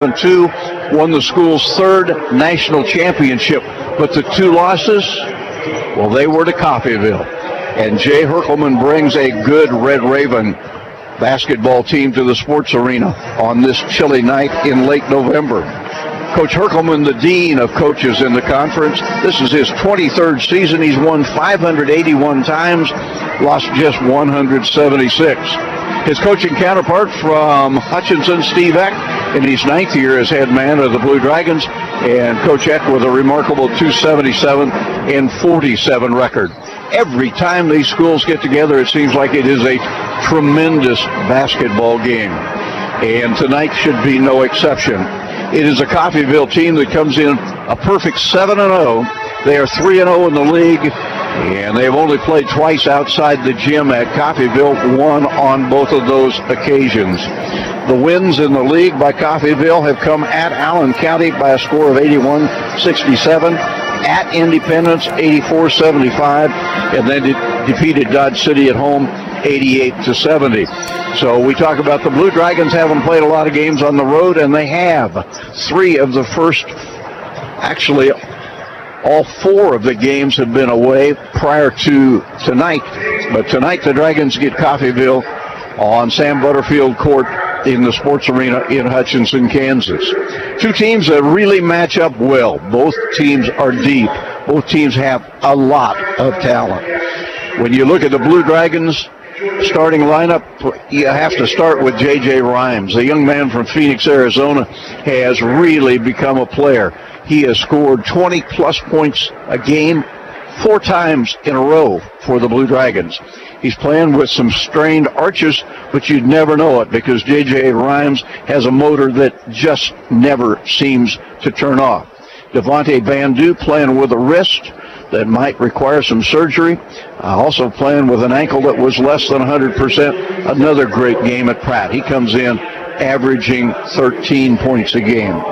2 won the school's third national championship, but the 2 losses, well, they were to Coffeyville. And Jay Herkelman brings a good Red Raven basketball team to the sports arena on this chilly night in late November. Coach Herkelman, the dean of coaches in the conference, this is his 23rd season. He's won 581 times, lost just 176. His coaching counterpart from Hutchinson, Steve Eck, in his 9th year as head man of the Blue Dragons, and Coach Eck with a remarkable 277 and 47 record. Every time these schools get together, it seems like it is a tremendous basketball game, and tonight should be no exception. It is a Coffeyville team that comes in a perfect 7-0. They are 3-0 in the league, and they've only played twice outside the gym at Coffeyville, won on both of those occasions. The wins in the league by Coffeyville have come at Allen County by a score of 81-67, at Independence 84-75, and then defeated Dodge City at home 88-70. So we talk about the Blue Dragons haven't played a lot of games on the road, and they have. 3 of the first, actually all 4 of the games have been away prior to tonight. But tonight the Dragons get Coffeyville on Sam Butterfield Court in the sports arena in Hutchinson, Kansas. 2 teams that really match up well. Both teams are deep. Both teams have a lot of talent. When you look at the Blue Dragons starting lineup, you have to start with J.J. Rhymes. The young man from Phoenix, Arizona, has really become a player. He has scored 20-plus points a game 4 times in a row for the Blue Dragons. He's playing with some strained arches, but you'd never know it because J.J. Rhymes has a motor that just never seems to turn off. Devontae Bandu playing with a wrist that might require some surgery. Also playing with an ankle that was less than 100%. Another great game at Pratt. He comes in averaging 13 points a game.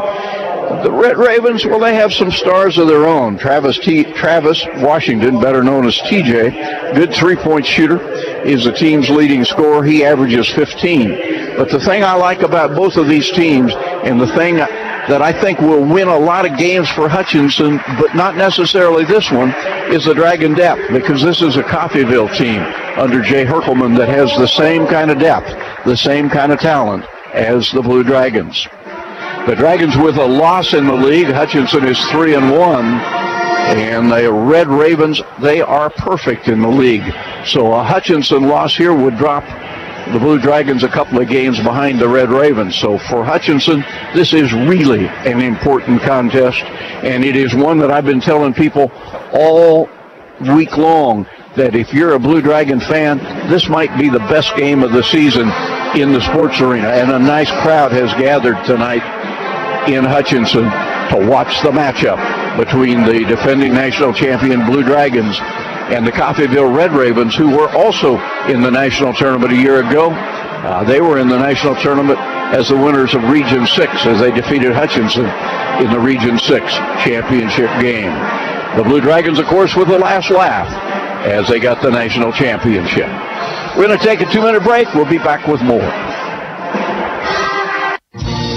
The Red Ravens, well, they have some stars of their own. Travis Washington, better known as TJ, good 3-point shooter, is the team's leading scorer. He averages 15. But the thing I like about both of these teams, and the thing that I think will win a lot of games for Hutchinson, but not necessarily this one, is the Dragon depth, because this is a Coffeyville team under Jay Herkelman that has the same kind of depth, the same kind of talent as the Blue Dragons. The Dragons with a loss in the league. Hutchinson is 3-1, and the Red Ravens, they are perfect in the league. So a Hutchinson loss here would drop the Blue Dragons a couple of games behind the Red Ravens. So for Hutchinson, this is really an important contest, and it is one that I've been telling people all week long that if you're a Blue Dragon fan, this might be the best game of the season in the sports arena. And a nice crowd has gathered tonight in Hutchinson to watch the matchup between the defending national champion Blue Dragons and the Coffeyville Red Ravens, who were also in the national tournament a year ago. They were in the national tournament as the winners of Region 6 as they defeated Hutchinson in the Region 6 championship game. The Blue Dragons, of course, with the last laugh as they got the national championship. We're going to take a 2-minute break. We'll be back with more.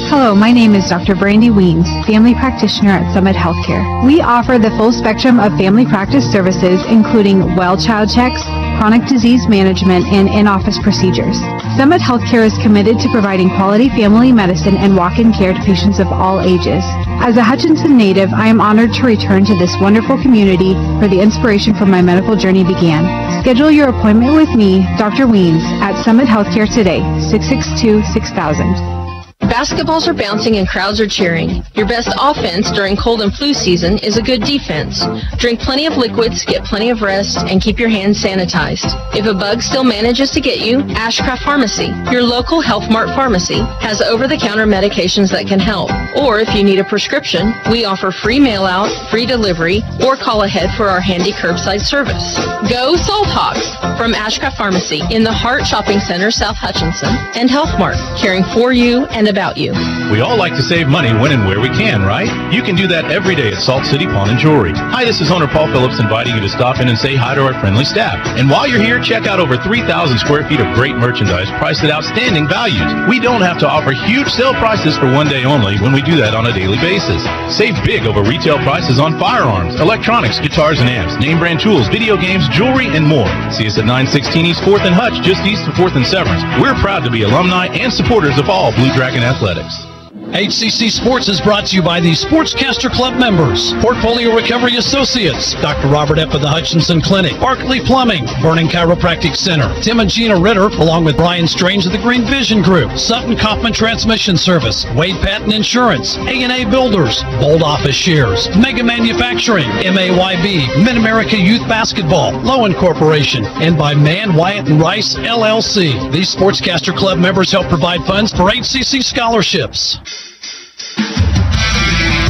Hello, my name is Dr. Brandy Weens, family practitioner at Summit Healthcare. We offer the full spectrum of family practice services, including well child checks, chronic disease management, and in-office procedures. Summit Healthcare is committed to providing quality family medicine and walk-in care to patients of all ages. As a Hutchinson native, I am honored to return to this wonderful community where the inspiration for my medical journey began. Schedule your appointment with me, Dr. Weens, at Summit Healthcare today, 662-6000. Basketballs are bouncing and crowds are cheering. Your best offense during cold and flu season is a good defense. Drink plenty of liquids, get plenty of rest, and keep your hands sanitized. If a bug still manages to get you, Ashcraft Pharmacy, your local Health Mart pharmacy, has over-the-counter medications that can help. Or if you need a prescription, we offer free mail-out, free delivery, or call ahead for our handy curbside service. Go Salthawks from Ashcraft Pharmacy in the Hart Shopping Center, South Hutchinson, and Health Mart, caring for you and about about you. We all like to save money when and where we can, right? You can do that every day at Salt City Pawn and Jewelry. Hi, this is owner Paul Phillips inviting you to stop in and say hi to our friendly staff. And while you're here, check out over 3,000 square feet of great merchandise priced at outstanding values. We don't have to offer huge sale prices for one day only when we do that on a daily basis. Save big over retail prices on firearms, electronics, guitars and amps, name brand tools, video games, jewelry, and more. See us at 916 East 4th and Hutch, just east of 4th and Severance. We're proud to be alumni and supporters of all Blue Dragon Athletics. HCC Sports is brought to you by the Sportscaster Club members, Portfolio Recovery Associates, Dr. Robert F. of the Hutchinson Clinic, Barkley Plumbing, Vernon Chiropractic Center, Tim and Gina Ritter, along with Brian Strange of the Green Vision Group, Sutton Kaufman Transmission Service, Wade Patton Insurance, A&A Builders, Bold Office Shares, Mega Manufacturing, MAYB, Mid-America Youth Basketball, Lowen Corporation, and by Mann, Wyatt & Rice, LLC. These Sportscaster Club members help provide funds for HCC scholarships.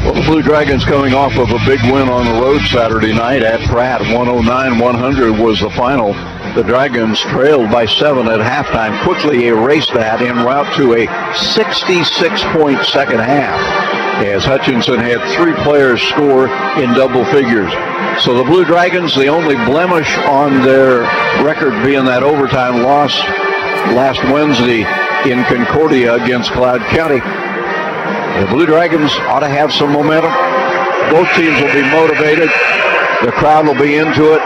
Well, the Blue Dragons coming off of a big win on the road Saturday night at Pratt. 109-100 was the final. The Dragons trailed by 7 at halftime, quickly erased that en route to a 66-point second half, as Hutchinson had 3 players score in double figures. So the Blue Dragons, the only blemish on their record being that overtime loss last Wednesday in Concordia against Cloud County. The Blue Dragons ought to have some momentum. Both teams will be motivated. The crowd will be into it.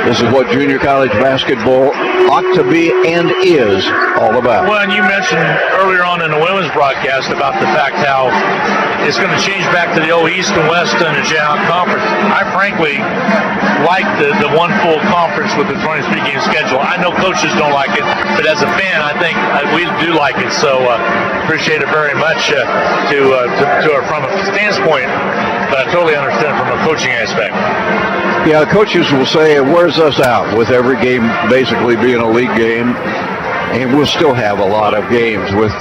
This is what junior college basketball ought to be and is all about. Well, and you mentioned earlier on in the women's broadcast about the fact how it's going to change back to the old East and West and the Jayhawk Conference. I frankly like the one full conference with the 23-game schedule. I know coaches don't like it, but as a fan, I think we do like it. So appreciate it very much from a standpoint, but I totally understand from a coaching aspect. Yeah, coaches will say it wears us out with every game basically being a league game, and we'll still have a lot of games with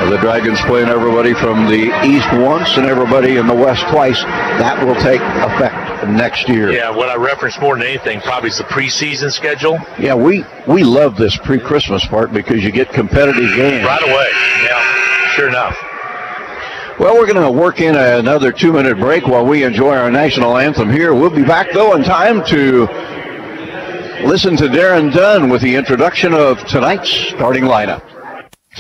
the Dragons playing everybody from the East once and everybody in the West twice. That will take effect next year. Yeah, what I reference more than anything probably is the preseason schedule. Yeah, we love this pre-Christmas part because you get competitive games. Right away, yeah, sure enough. Well, we're going to work in another 2-minute break while we enjoy our national anthem here. We'll be back, though, in time to listen to Darren Dunn with the introduction of tonight's starting lineup.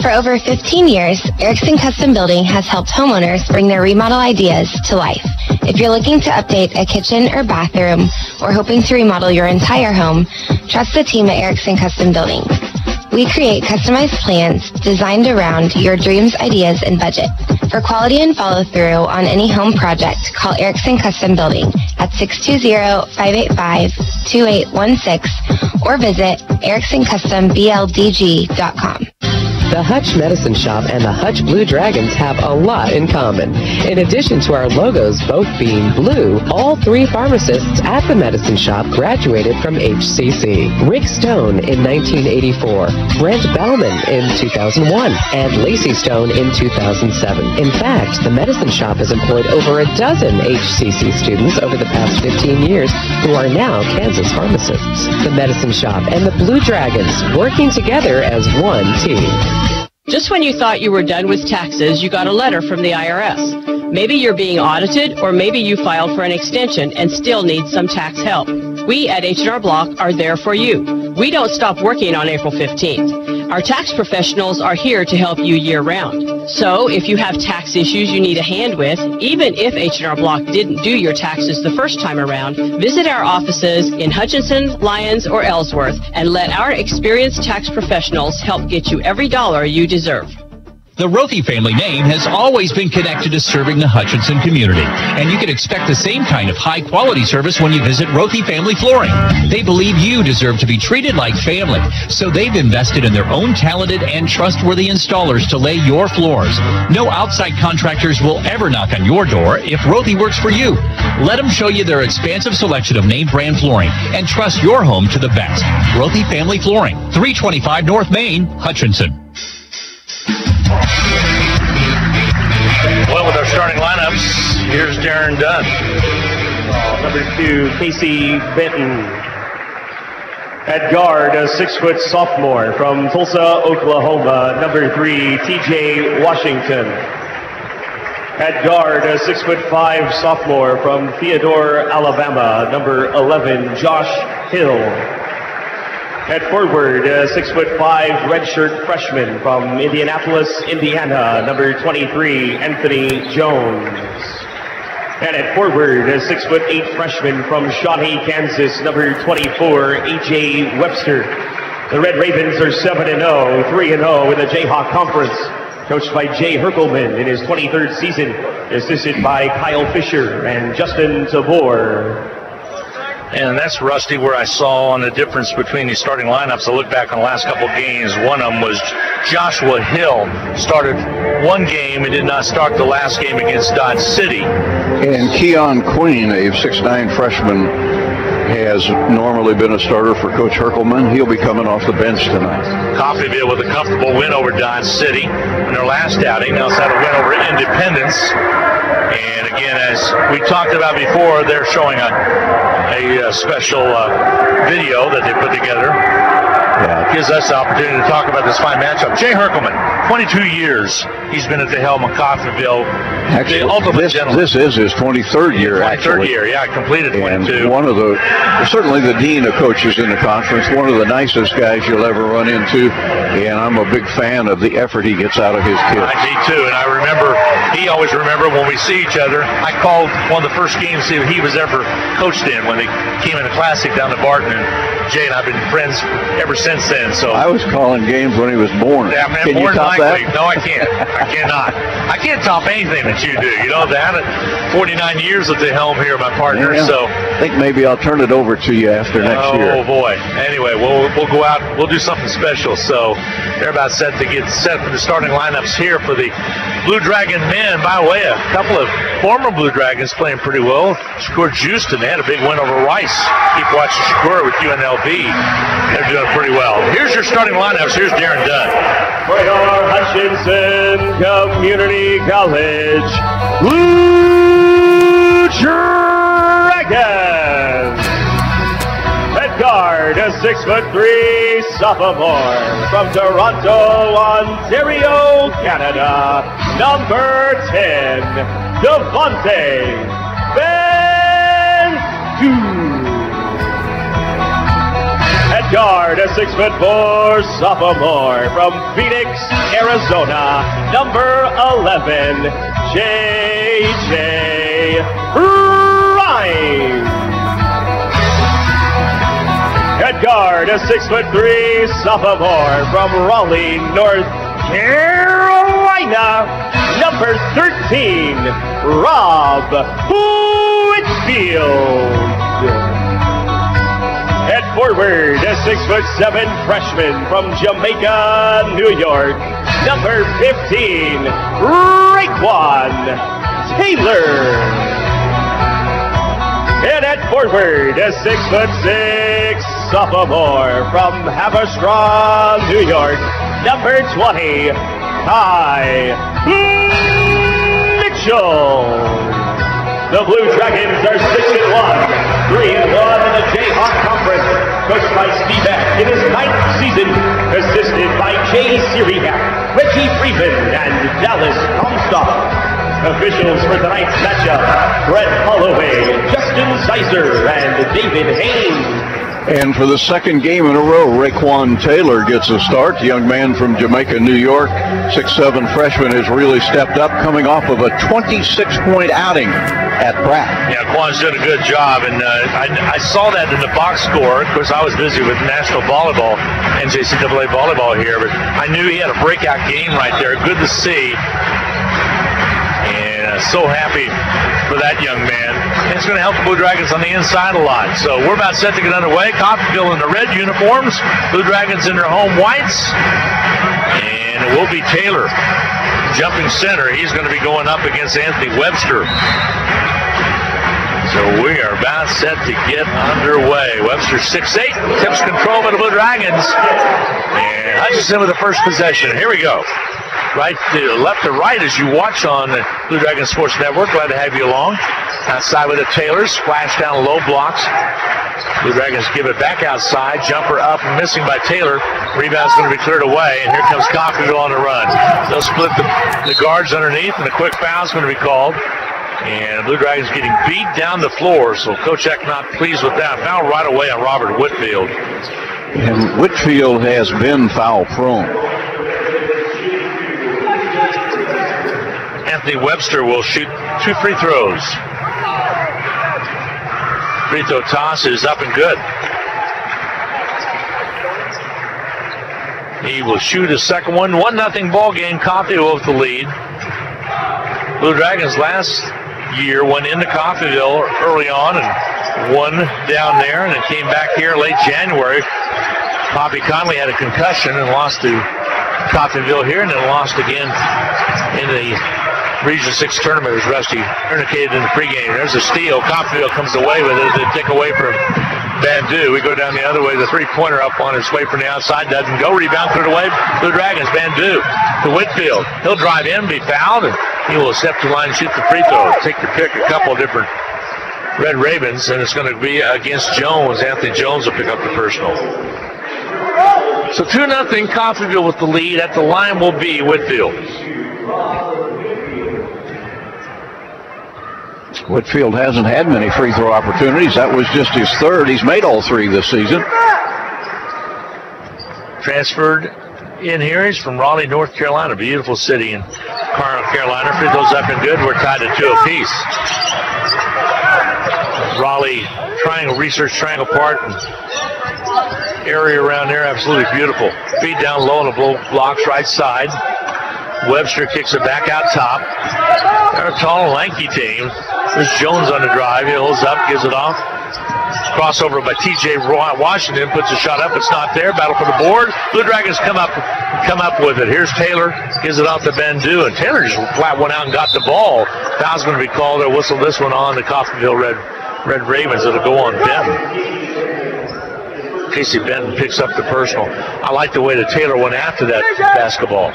For over 15 years, Erickson Custom Building has helped homeowners bring their remodel ideas to life. If you're looking to update a kitchen or bathroom or hoping to remodel your entire home, trust the team at Erickson Custom Building. We create customized plans designed around your dreams, ideas, and budget. For quality and follow-through on any home project, call Erickson Custom Building at 620-585-2816 or visit ericksoncustomBLDG.com. The Hutch Medicine Shop and the Hutch Blue Dragons have a lot in common. In addition to our logos both being blue, all 3 pharmacists at the Medicine Shop graduated from HCC. Rick Stone in 1984, Brent Bellman in 2001, and Lacey Stone in 2007. In fact, the Medicine Shop has employed over a dozen HCC students over the past 15 years who are now Kansas pharmacists. The Medicine Shop and the Blue Dragons working together as one team. Just when you thought you were done with taxes, you got a letter from the IRS. Maybe you're being audited, or maybe you filed for an extension and still need some tax help. We at H&R Block are there for you. We don't stop working on April 15th. Our tax professionals are here to help you year-round. So if you have tax issues you need a hand with, even if H&R Block didn't do your taxes the first time around, visit our offices in Hutchinson, Lyons, or Ellsworth and let our experienced tax professionals help get you every dollar you deserve. The Rothy family name has always been connected to serving the Hutchinson community, and you can expect the same kind of high-quality service when you visit Rothy Family Flooring. They believe you deserve to be treated like family, so they've invested in their own talented and trustworthy installers to lay your floors. No outside contractors will ever knock on your door if Rothy works for you. Let them show you their expansive selection of name brand flooring and trust your home to the best. Rothy Family Flooring, 325 North Main, Hutchinson. Well, with our starting lineups, here's Darren Dunn. Number 2, Casey Benton. At guard, a 6-foot sophomore from Tulsa, Oklahoma, number 3, TJ Washington. At guard, a 6'5" sophomore from Theodore, Alabama, number 11, Josh Hill. At forward, a 6'5" redshirt freshman from Indianapolis, Indiana, number 23, Anthony Jones. And at forward, a 6'8" freshman from Shawnee, Kansas, number 24, AJ Webster. The Red Ravens are 7-0, 3-0 in the Jayhawk Conference. Coached by Jay Herkelman in his 23rd season, assisted by Kyle Fisher and Justin Tabor. And that's, Rusty, where I saw on the difference between the starting lineups. I look back on the last couple of games. One of them was Joshua Hill. Started one game and did not start the last game against Dodge City. And Keon Queen, a 6'9" freshman, has normally been a starter for Coach Herkelman. He'll be coming off the bench tonight. Coffeyville with a comfortable win over Dodge City in their last outing. They also had a win over Independence. And again, as we talked about before, they're showing a special video that they put together. Yeah. Gives us the opportunity to talk about this fine matchup. Jay Herkelman, 22 years he's been at the helm of Coffeyville. Actually, this is his 23rd year, 23rd year, yeah, completed 22. And one of the, certainly the dean of coaches in the conference, one of the nicest guys you'll ever run into, and I'm a big fan of the effort he gets out of his kids. Me too, and I remember, he always remembered when we see each other. I called one of the first games he was ever coached in when they came in the Classic down to Barton, and Jay and I have been friends ever since then. So I was calling games when he was born. Yeah, man, Can you top that? No, I can't. I cannot. I can't top anything that you do. You know that. 49 years at the helm here, my partner. Yeah. So I think maybe I'll turn it over to you after next year. Oh boy. Anyway, we'll go out. We'll do something special. So they're about set to get set for the starting lineups here for the Blue Dragon men. By the way, a couple of former Blue Dragons playing pretty well. Shakur Houston, they had a big win over Rice. Keep watching Shakur with UNLV. They're doing pretty well. Here's your starting lineups. Here's Darren Dunn. For your Hutchinson Community College Blue Dragons. At guard, a 6'3" sophomore from Toronto, Ontario, Canada, number 10, Devontae Bentu. At guard, a 6'4" sophomore from Phoenix, Arizona, number 11, J.J. Ryan. At guard, a 6'3" sophomore from Raleigh, North Carolina, number 13, Rob Whitfield. At forward, a 6'7" freshman from Jamaica, New York, number 15, Raekwon Taylor. And at forward, a 6'6" sophomore from Haverstraw, New York, number 20, Ty Mitchell. The Blue Dragons are 6-1, 3-1 in the Jayhawk Conference. Coached by Steve Beck in his 9th season, assisted by Jay Siriak, Reggie Freeman, and Dallas Comstock. Officials for tonight's matchup, Brett Holloway, Justin Sizer, and David Haynes. And for the second game in a row, Raekwon Taylor gets a start. The young man from Jamaica, New York, 6'7" freshman, has really stepped up, coming off of a 26-point outing at Pratt. Yeah, Quan's doing a good job, and I saw that in the box score. Of course, I was busy with National Volleyball, NJCAA Volleyball here, but I knew he had a breakout game right there. Good to see. So happy for that young man. And it's going to help the Blue Dragons on the inside a lot. So we're about set to get underway. Coffeyville in the red uniforms. Blue Dragons in their home whites. And it will be Taylor jumping center. He's going to be going up against Anthony Webster. So we are about set to get underway. Webster 6'8", tips control by the Blue Dragons. And Hutchinson with the first possession. Here we go. Right to left to right as you watch on the Blue Dragon Sports Network. Glad to have you along. Outside with the Taylors. Splash down low blocks. Blue Dragons give it back outside. Jumper up and missing by Taylor. Rebound's going to be cleared away, and here comes Coffeyville on the run. They'll split the guards underneath, and a quick foul is going to be called. And Blue Dragons getting beat down the floor, so Coach Eck not pleased with that. Foul right away on Robert Whitfield. And Whitfield has been foul prone. Anthony Webster will shoot 2 free throws. Free throw toss is up and good. He will shoot a second one. 1-0 ball game. Coffeyville with the lead. Blue Dragons last year went into Coffeyville early on and won down there, and then came back here late January. Bobby Conley had a concussion and lost to Coffeyville here, and then lost again in the Region 6 tournament as Rusty indicated in the pregame. There's a steal. Coffeyville comes away with it. They take away from Bandu. We go down the other way. The three-pointer up on its way from the outside. Doesn't go. Rebound cleared away. Blue Dragons. Bandu to Whitfield. He'll drive in, be fouled, and he will step to the line and shoot the free throw. Take your pick. A couple of different Red Ravens, and it's going to be against Jones. Anthony Jones will pick up the personal. So 2-0 Coffeyville with the lead. At the line will be Whitfield. Whitfield hasn't had many free throw opportunities. That was just his third. He's made all 3 this season. Transferred in here. He's from Raleigh, North Carolina. Beautiful city in Carolina. Free throws up and good. We're tied at 2 apiece. Raleigh triangle, research triangle part. Area around there, absolutely beautiful. Feed down low on the blocks, right side. Webster kicks it back out top. They're a tall and lanky team. There's Jones on the drive. He holds up, gives it off. Crossover by T.J. Washington, puts a shot up. It's not there. Battle for the board. Blue Dragons come up with it. Here's Taylor, gives it off to Bandu, and Taylor just flat went out and got the ball. Foul's going to be called. They'll whistle this one on the Coffeyville Red Ravens. It'll go on Benton. Casey Benton picks up the personal. I like the way that Taylor went after that basketball.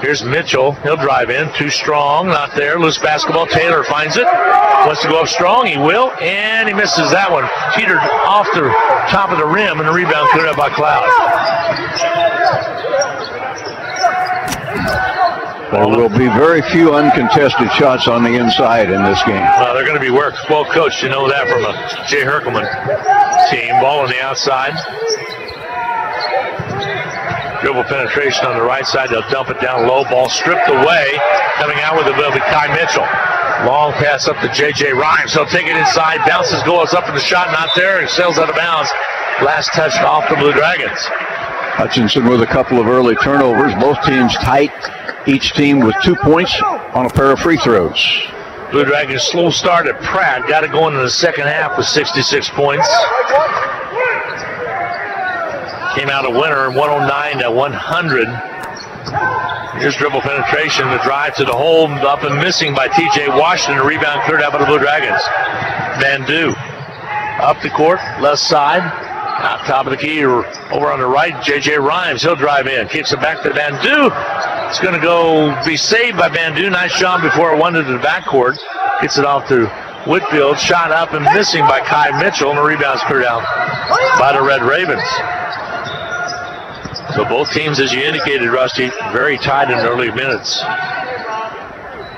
Here's Mitchell. He'll drive in. Too strong. Not there. Loose basketball. Taylor finds it. Wants to go up strong. He will. And he misses that one. Teetered off the top of the rim, and the rebound cleared up by Cloud. There will be very few uncontested shots on the inside in this game. They're going to be well coached. You know that from a Jay Herkelman team. Ball on the outside. Dribble penetration on the right side. They'll dump it down low. Ball stripped away. Coming out with it will be Kai Mitchell. Long pass up to J.J. Rhymes. He'll take it inside. Bounces, goes up in the shot. Not there. And sails out of bounds. Last touch off the Blue Dragons. Hutchinson with a couple of early turnovers. Both teams tight. Each team with 2 points on a pair of free throws. Blue Dragons slow start at Pratt. Got it going in the second half with 66 points. Came out a winner, 109-100. Here's dribble penetration, the drive to the hole, up and missing by T.J. Washington. A rebound cleared out by the Blue Dragons. Bandu up the court, left side, out top of the key, over on the right. J.J. Rhymes, he'll drive in, kicks it back to Bandu. It's going to go be saved by Bandu. Nice job before it went into the backcourt. Gets it off to Whitfield. Shot up and missing by Kai Mitchell, and the rebound's cleared out by the Red Ravens. So both teams, as you indicated, Rusty, very tight in the early minutes.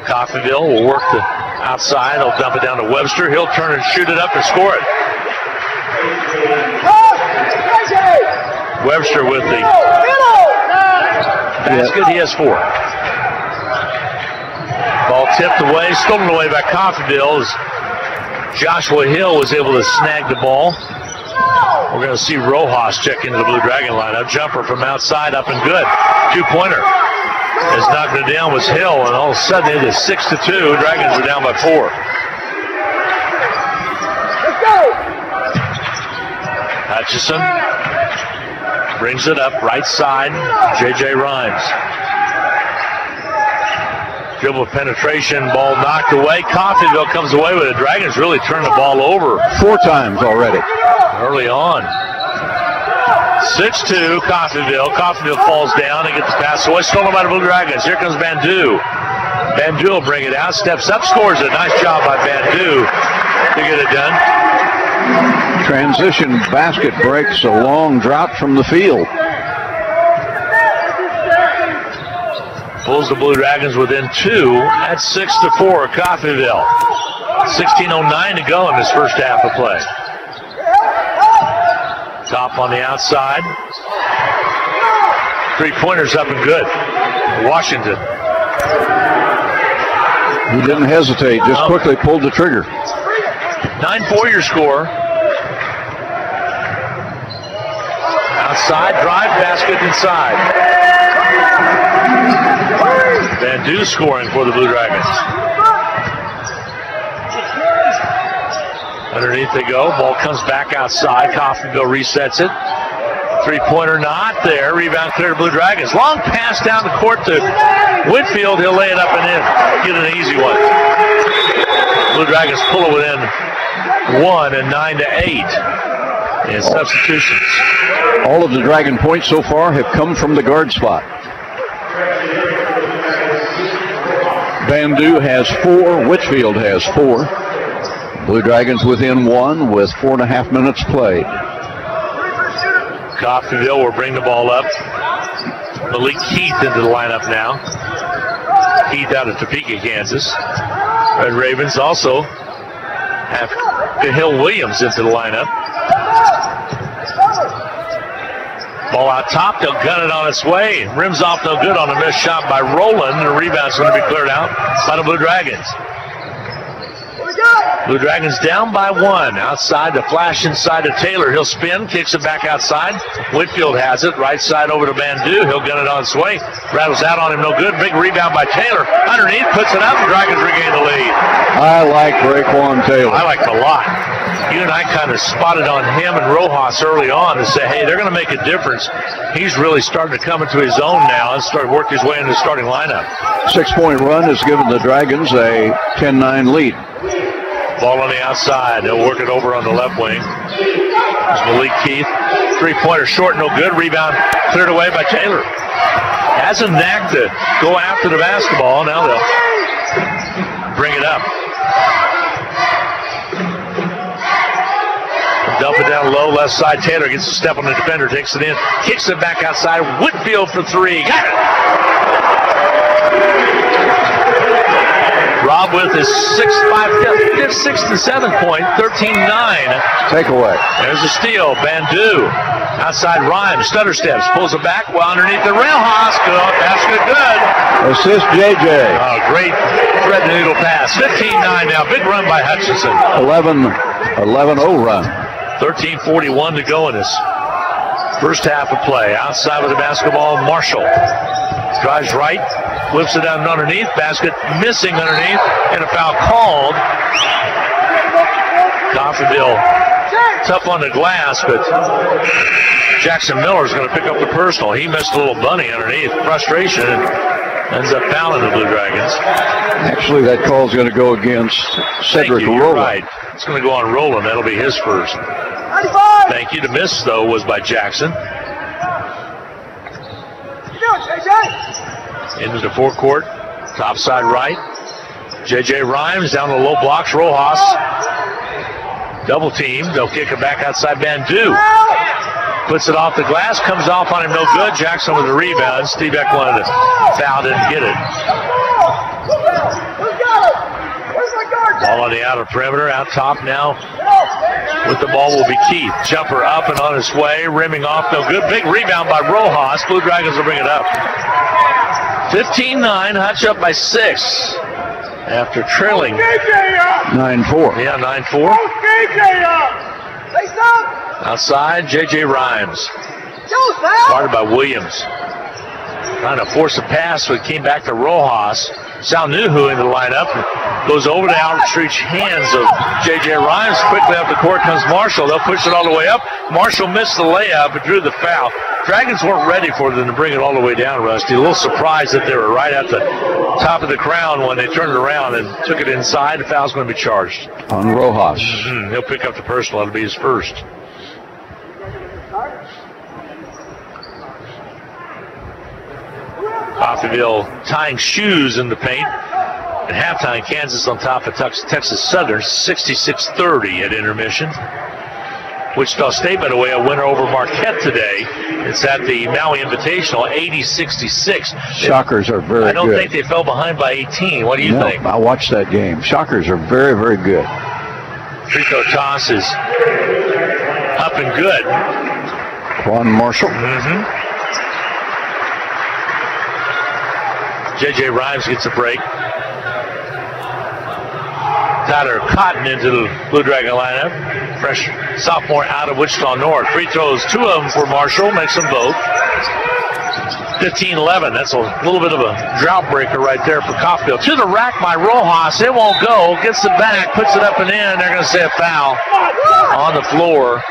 Coffeyville will work the outside. He'll dump it down to Webster. He'll turn and shoot it up and score it. Webster with the basket. He has 4. Ball tipped away, stolen away by Coffeyville as Joshua Hill was able to snag the ball. We're going to see Rojas check into the Blue Dragon lineup. Jumper from outside, up and good. 2-pointer. As knocked it down was Hill, and all of a sudden it is 6-2. Dragons are down by 4. Hutchison brings it up, right side. J.J. Rhymes. Dribble penetration, ball knocked away. Coffeyville comes away with it. Dragons really turned the ball over 4 times already. Early on. 6-2, Coffeyville. Coffeyville falls down and gets the pass away. Stolen by the Blue Dragons. Here comes Bandu. Bandu will bring it out, steps up, scores it. Nice job by Bandu to get it done. Transition basket breaks a long drought from the field. Pulls the Blue Dragons within 2 at 6-4, Coffeyville. 16:09 to go in this first half of play. Top on the outside. 3-pointers up and good. Washington. He didn't hesitate, just quickly pulled the trigger. 9-4 your score. Outside, drive, basket inside. Van Du scoring for the Blue Dragons. Underneath they go. Ball comes back outside. Coffeyville resets it. 3-pointer not there. Rebound clear to Blue Dragons. Long pass down the court to Whitfield. He'll lay it up and in. Get an easy one. Blue Dragons pull it within 1 and 9-8 in substitutions. All of the Dragon points so far have come from the guard spot. Van Du has 4. Whitfield has 4. Blue Dragons within 1 with 4.5 minutes played. Coffeyville will bring the ball up. Malik Keith into the lineup now. Keith out of Topeka, Kansas. Red Ravens also have Cahill Williams into the lineup. Ball out top, they'll gun it on its way. Rims off no good on a missed shot by Rowland. The rebound's going to be cleared out by the Blue Dragons. Blue Dragons down by 1. Outside, the flash inside to Taylor. He'll spin, kicks it back outside. Whitfield has it. Right side over to Van Du. He'll gun it on its way. Rattles out on him, no good. Big rebound by Taylor. Underneath, puts it up. The Dragons regain the lead. I like Raekwon Taylor. I like him a lot. You and I kind of spotted on him and Rojas early on to say, hey, they're going to make a difference. He's really starting to come into his own now and start work his way into the starting lineup. 6-point run has given the Dragons a 10-9 lead. Ball on the outside. They'll work it over on the left wing. There's Malik Keith. 3-pointer short, no good. Rebound cleared away by Taylor. Has a knack to go after the basketball. Now they'll bring it up. Dump it down low, left side. Taylor gets a step on the defender, takes it in, kicks it back outside. Whitfield for 3. Got it! Rob with his 5th, 6th, and 7th point, 13-9. Takeaway. There's a steal. Van Du. Outside Rhymes, stutter steps, pulls it back, well underneath the rail. Good, basket good. Assist JJ. Oh, great thread the needle pass. 15-9 now. Big run by Hutchinson. 11-0 run. 13:41 to go in this first half of play. Outside with the basketball, Marshall. Drives right, flips it down underneath. Basket missing underneath, and a foul called. Coffeyville tough on the glass, but Jackson Miller's going to pick up the personal. He missed a little bunny underneath. Frustration, and ends up fouling the Blue Dragons. Actually, that call's going to go against Cedric Rowland. Right. It's going to go on Rowland. That'll be his first. Thank you. The miss, though, was by Jackson. Into the forecourt. Top side right. J.J. Rhymes down the low blocks. Rojas. Double team. They'll kick it back outside. Van Du puts it off the glass. Comes off on him. No good. Jackson with the rebound. Steve Eck wanted to foul. Didn't get it. Ball on the outer perimeter. Out top now. With the ball will be Keith. Jumper up and on his way. Rimming off. No good. Big rebound by Rojas. Blue Dragons will bring it up. 15-9. Hutch up by 6. After trailing 9-4. Yeah, 9-4. Outside, J.J. Rhymes. Guarded by Williams. Trying to force a pass, but came back to Rojas. Salnuhu in the lineup. Goes over the outstretched hands of J.J. Rhymes. Quickly up the court comes Marshall. They'll push it all the way up. Marshall missed the layup and drew the foul. Dragons weren't ready for them to bring it all the way down, Rusty. A little surprised that they were right at the top of the crown when they turned it around and took it inside. The foul's going to be charged. On Rojas. He'll pick up the personal. That'll be his first. Coffeyville tying shoes in the paint. At halftime, Kansas on top of Texas Southern, 66-30 at intermission. Wichita State, by the way, a winner over Marquette today. It's at the Maui Invitational, 80-66. Shockers are very good. I don't think they fell behind by 18. What do you think? I watched that game. Shockers are very, very good. Free throw toss is up and good. Quan Marshall. J.J. Rhymes gets a break. Tyler Cotton into the Blue Dragon lineup. Fresh sophomore out of Wichita North. Free throws, 2 of them for Marshall, makes them both. 15-11, that's a little bit of a drought breaker right there for Coffeyville. To the rack by Rojas, it won't go. Gets it back, puts it up and in. They're going to say a foul on the floor.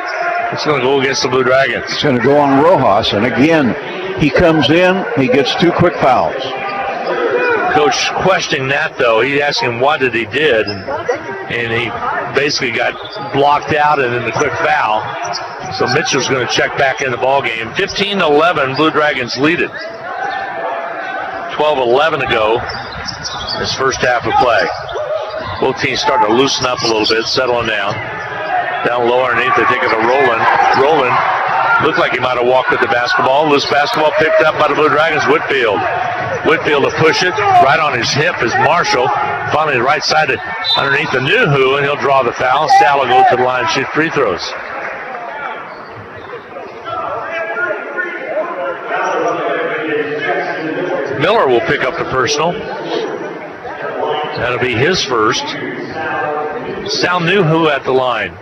It's going to go against the Blue Dragons. It's going to go on Rojas, and again, he comes in, he gets 2 quick fouls. Coach questioning that, though. He asked him what he did, and he basically got blocked out and then the quick foul. So Mitchell's going to check back in the ball game. 15-11, Blue Dragons lead it. 12-11 to go this first half of play. Both teams starting to loosen up a little bit, settling down. Down low underneath, they take it to Roland. Roland looked like he might have walked with the basketball. Loose basketball picked up by the Blue Dragons. Whitfield to push it. Right on his hip is Marshall. Finally, the right side underneath the Nuhu, and he'll draw the foul. Sal will go to the line and shoot free throws. Miller will pick up the personal. That'll be his first. Sal Nuhu at the line.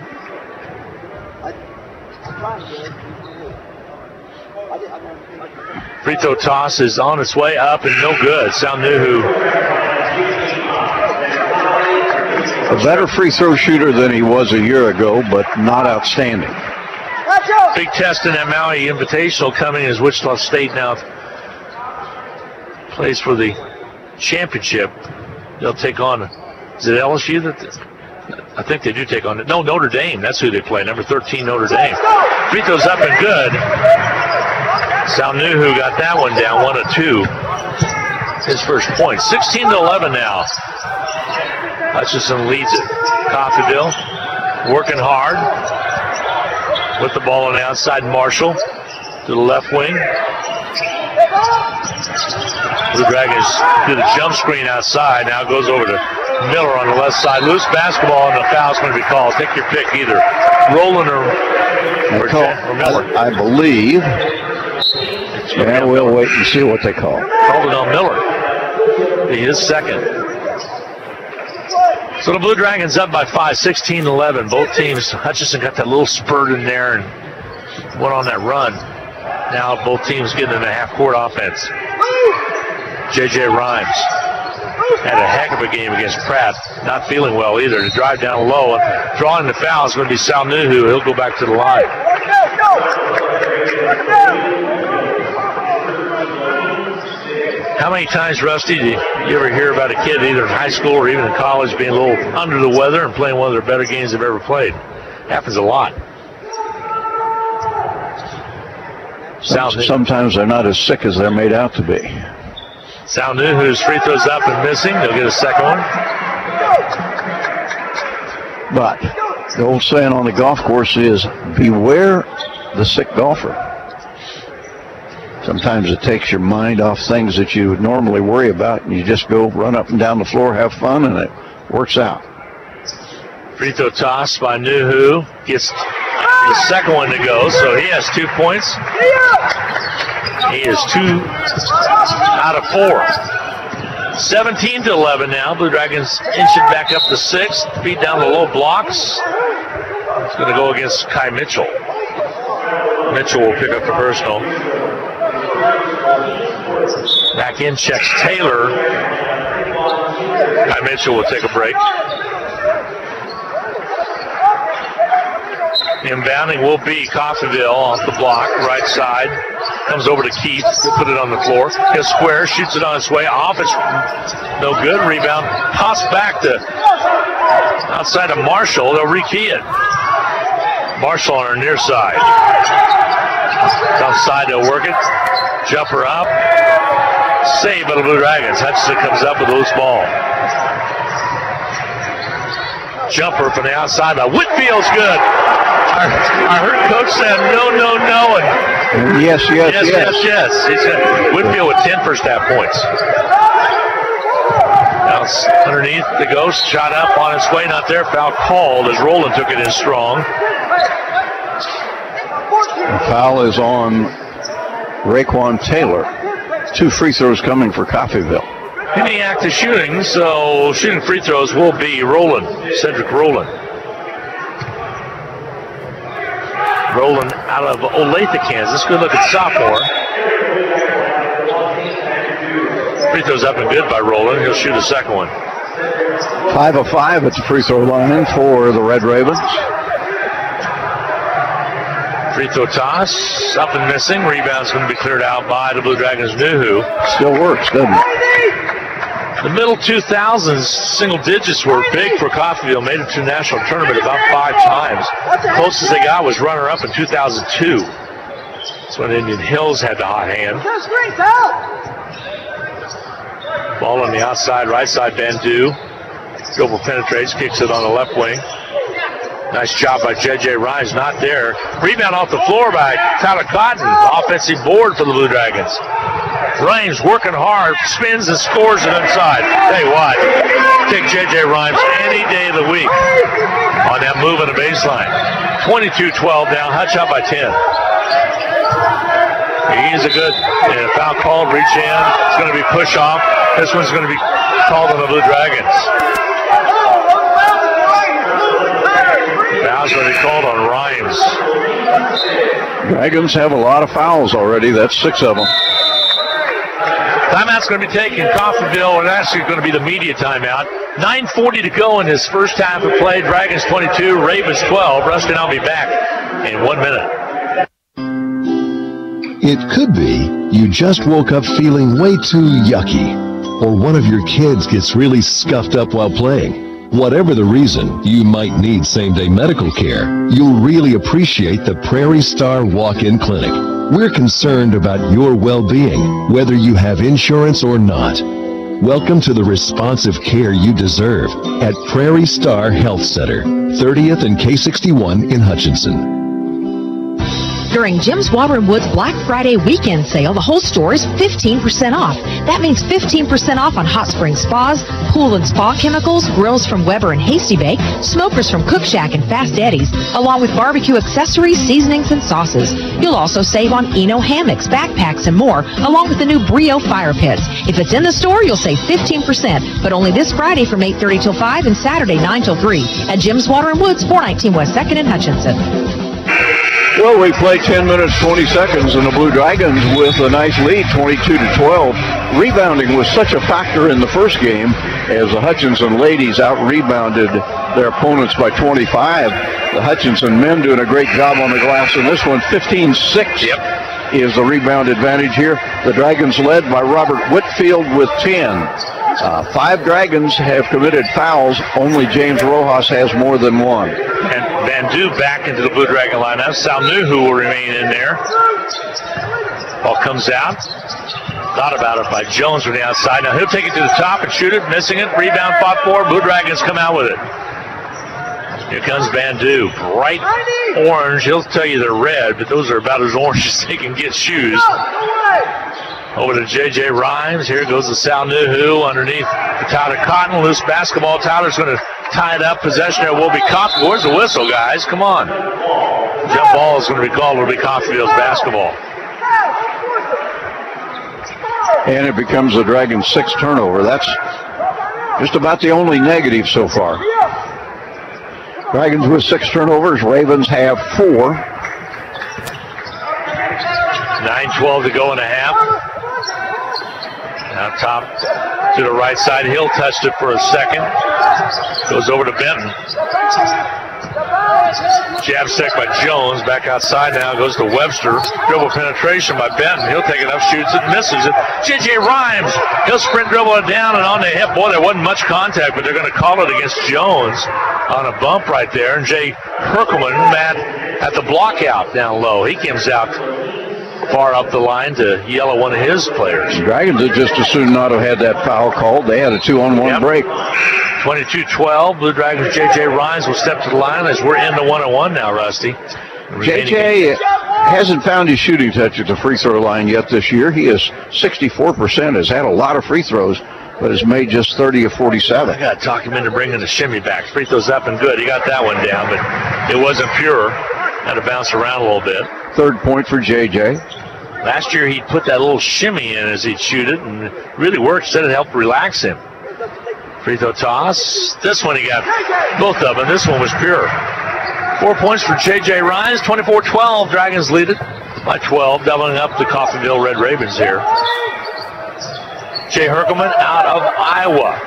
Free throw toss is on its way up and no good. Sal Nuhu. A better free throw shooter than he was a year ago, but not outstanding. Big test in that Maui Invitational coming as Wichita State now plays for the championship. They'll take on, is it LSU? I think they do take on it. No, Notre Dame. That's who they play. Number 13, Notre Dame. Free throws up and good. Sal Nuhu got that one down, 1 of 2. His first point. 16-11 now. Hutchinson leads it. Coffeyville working hard with the ball on the outside. Marshall to the left wing. Blue Dragons do the jump screen outside. Now it goes over to Miller on the left side. Loose basketball, and the foul's going to be called. Take your pick, either Roland or Miller. I believe. Yeah, we'll wait and see what they call. Called it on Miller. He is second. So the Blue Dragons up by 5, 16-11. Both teams, Hutchinson got that little spurt in there and went on that run. Now both teams getting in a half-court offense. J.J. Rhymes had a heck of a game against Pratt. Not feeling well either. To drive down low and drawing the foul is going to be Sal Nuhu. He'll go back to the line. How many times, Rusty, do you ever hear about a kid either in high school or even in college being a little under the weather and playing one of their better games they've ever played? Happens a lot. Sometimes they're not as sick as they're made out to be. Sal Nuhu's free throws up and missing. They'll get a second one. But the old saying on the golf course is, beware the sick golfer. Sometimes it takes your mind off things that you would normally worry about, and you just go run up and down the floor, have fun, and it works out. Free throw toss by Nuhu. Gets the second one to go, so he has 2 points. He is 2 out of 4. 17-11 now. Blue Dragons inching back up to 6. Feet down the low blocks. It's going to go against Kai Mitchell. Mitchell will pick up the personal. Back in checks Taylor. Kai Mitchell will take a break. Inbounding will be Coffeyville off the block, right side. Comes over to Keith, he'll put it on the floor. His square, shoots it on its way off. It's no good. Rebound, toss back to outside of Marshall. They'll rekey it. Marshall on our near side. Tough side, they'll work it. Jumper up. Save by the Blue Dragons. Hutchinson comes up with a loose ball. Jumper from the outside by Whitfield's good. I heard Coach saying no, no, no. And yes. Whitfield with 10 first half points. Now it's underneath the Ghost, shot up on its way, not there. Foul called as Roland took it in strong. The foul is on Raekwon Taylor. 2 free throws coming for Coffeyville. Any active shooting, so shooting free throws will be Roland, Cedric Roland. Roland out of Olathe, Kansas. Good looking sophomore. Free throws up and good by Roland. He'll shoot a second one. 5 of 5 at the free throw line for the Red Ravens. Free throw toss, up and missing. Rebound's going to be cleared out by the Blue Dragons' Nuhu. Still works, doesn't it? The middle 2000s, single digits were big for Coffeyville. Made it to the national tournament about 5 times. Closest they got was runner-up in 2002. That's when Indian Hills had the hot hand. Ball on the outside, right side, Bandu. Dribble penetrates, kicks it on the left wing. Nice job by J.J. Rhymes, not there. Rebound off the floor by Tyler Cotton. Offensive board for the Blue Dragons. Rhymes working hard, spins and scores it inside. Tell you what, take J.J. Rhymes any day of the week on that move on the baseline. 22-12 down, Hutch up by 10. He's a good, and a foul called, reach in. It's going to be push off. This one's going to be called on the Blue Dragons. Foul's going to be called on Rhymes. Dragons have a lot of fouls already. That's 6 of them. Timeout's going to be taken. Coffeyville, and actually going to be the media timeout. 9:40 to go in this first half of play. Dragons 22, Ravens 12. Rusty and I'll be back in 1 minute. It could be you just woke up feeling way too yucky, or one of your kids gets really scuffed up while playing. Whatever the reason, you might need same-day medical care. You'll really appreciate the Prairie Star Walk-In Clinic. We're concerned about your well-being, whether you have insurance or not. Welcome to the responsive care you deserve at Prairie Star Health Center, 30th and K61 in Hutchinson. During Jim's Water & Woods Black Friday weekend sale, the whole store is 15% off. That means 15% off on hot spring spas, pool and spa chemicals, grills from Weber and Hasty Bake, smokers from Cook Shack and Fast Eddie's, along with barbecue accessories, seasonings, and sauces. You'll also save on Eno hammocks, backpacks, and more, along with the new Brio fire pits. If it's in the store, you'll save 15%, but only this Friday from 8:30 till 5 and Saturday 9 till 3 at Jim's Water & Woods, 419 West 2nd in Hutchinson. Well, we play 10 minutes, 20 seconds, and the Blue Dragons with a nice lead, 22-12. Rebounding was such a factor in the first game as the Hutchinson ladies out-rebounded their opponents by 25. The Hutchinson men doing a great job on the glass in this one. 15-6 is the rebound advantage here. The Dragons led by Robert Whitfield with 10. 5 Dragons have committed fouls. Only James Rojas has more than 1. And Bandu back into the Blue Dragon lineup. Salnuhu will remain in there. Ball comes out. Thought about it by Jones from the outside. Now he'll take it to the top and shoot it. Missing it. Rebound fought for. Blue Dragons come out with it. Here comes Bandu. Bright orange. He'll tell you they're red, but those are about as orange as they can get shoes. Over to J.J. Rhymes. Here goes the Salnuhu underneath the Tyler Cotton. Loose basketball. Tyler's going to tie it up. Possession there will be Coffeyville. Where's the whistle, guys? Come on. Jump ball is going to be called. It'll be Coffeyville's basketball. And it becomes the Dragons' 6th turnover. That's just about the only negative so far. Dragons with 6 turnovers. Ravens have 4. 9:12 to go in a half. Now top to the right side. Hill touched it for a second. Goes over to Benton. Jab stick by Jones. Back outside now. Goes to Webster. Dribble penetration by Benton. He'll take it up, shoots it, misses it. J.J. Rhymes. He'll sprint dribble it down and on the hip. Boy, there wasn't much contact, but they're going to call it against Jones on a bump right there. And Jay Herkelman, Matt, at the block out down low. He comes out far up the line to yellow one of his players. Dragons would just as soon not have had that foul called. They had a 2-on-1 break. 22-12. Blue Dragons' J.J. Rhines will step to the line as we're in the 1-on-1 now, Rusty. J.J. hasn't found his shooting touch at the free throw line yet this year. He is 64%, has had a lot of free throws, but has made just 30 of 47. I got to talk him into bringing the shimmy back. Free throws up and good. He got that one down, but it wasn't pure. Had to bounce around a little bit. Third point for J.J. Last year he'd put that little shimmy in as he'd shoot it, and it really worked. Said it helped relax him. Free throw toss. This one he got both of them. This one was pure. 4 points for J.J. Rhines. 24-12. Dragons lead it by 12, doubling up the Coffeyville Red Ravens here. Jay Herkelman out of Iowa.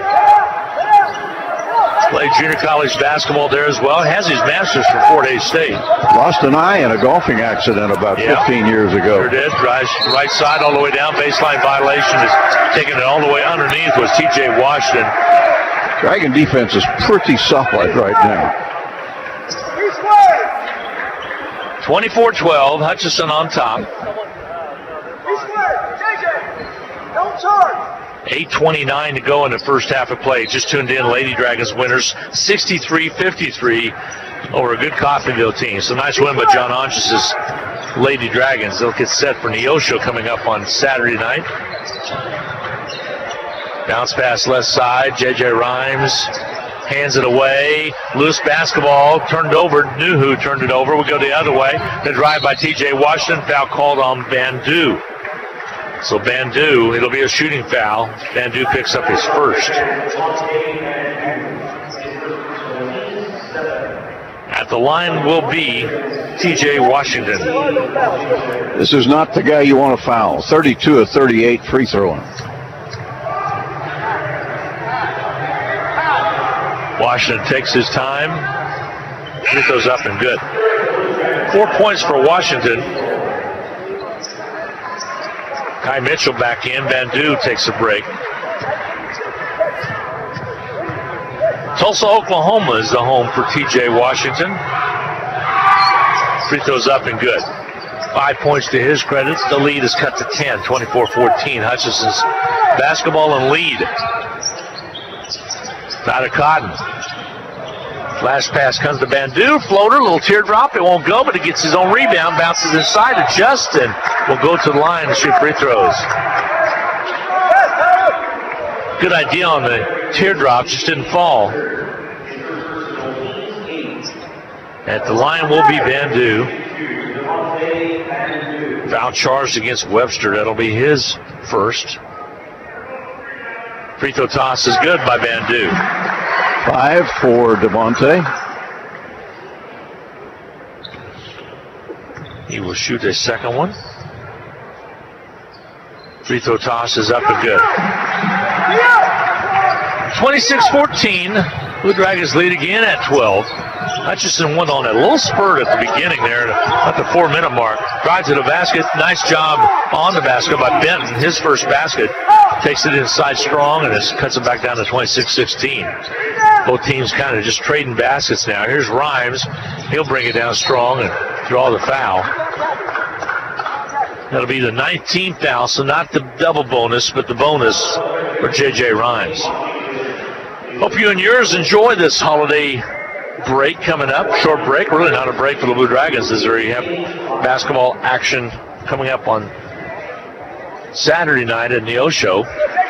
Played junior college basketball there as well. Has his master's from Fort Hays State. Lost an eye in a golfing accident about 15 years ago. Sure did. Right side all the way down. Baseline violation is taking it all the way underneath was T.J. Washington. Dragon defense is pretty solid right now. 24-12. Hutchinson on top. 8:29 to go in the first half of play. Just tuned in, Lady Dragons winners 63-53 over a good Coffeyville team. So nice win by John Onches' Lady Dragons. They'll get set for Neosho coming up on Saturday night. Bounce pass left side. J.J. Rhines hands it away. Loose basketball turned over. Nuhu turned it over. We go the other way. The drive by T.J. Washington. Foul called on Bandu. So Bandu, it'll be a shooting foul. Bandu picks up his first. At the line will be T.J. Washington. This is not the guy you want to foul. 32 of 38 free throwing. Washington takes his time. Free throws up and good. 4 points for Washington. Kai Mitchell back in. Bandu takes a break. Tulsa, Oklahoma is the home for T.J. Washington. Free throws up and good. 5 points to his credit. The lead is cut to 10, 24-14. Hutchinson's basketball and lead. Out of Cotton. Flash pass comes to Bandu. Floater, little teardrop. It won't go, but he gets his own rebound. Bounces inside to Justin. Will go to the line and shoot free throws. Good idea on the teardrop, just didn't fall. At the line will be Bandu. Foul charged against Webster. That'll be his first. Free throw toss is good by Bandu. 5 for Devontae. He will shoot a second one. Free throw toss is up and good. 26-14. Blue Dragons lead again at 12. Hutchinson went on a little spurt at the beginning there at the 4-minute mark. Drives to the basket. Nice job on the basket by Benton. His first basket. Takes it inside strong and it cuts it back down to 26-16. Both teams kind of just trading baskets now. Here's Rhymes. He'll bring it down strong and draw the foul. That'll be the 19th foul, so not the double bonus, but the bonus for J.J. Rhymes. Hope you and yours enjoy this holiday break coming up. Short break, really not a break for the Blue Dragons as we have basketball action coming up on Saturday night at Neosho.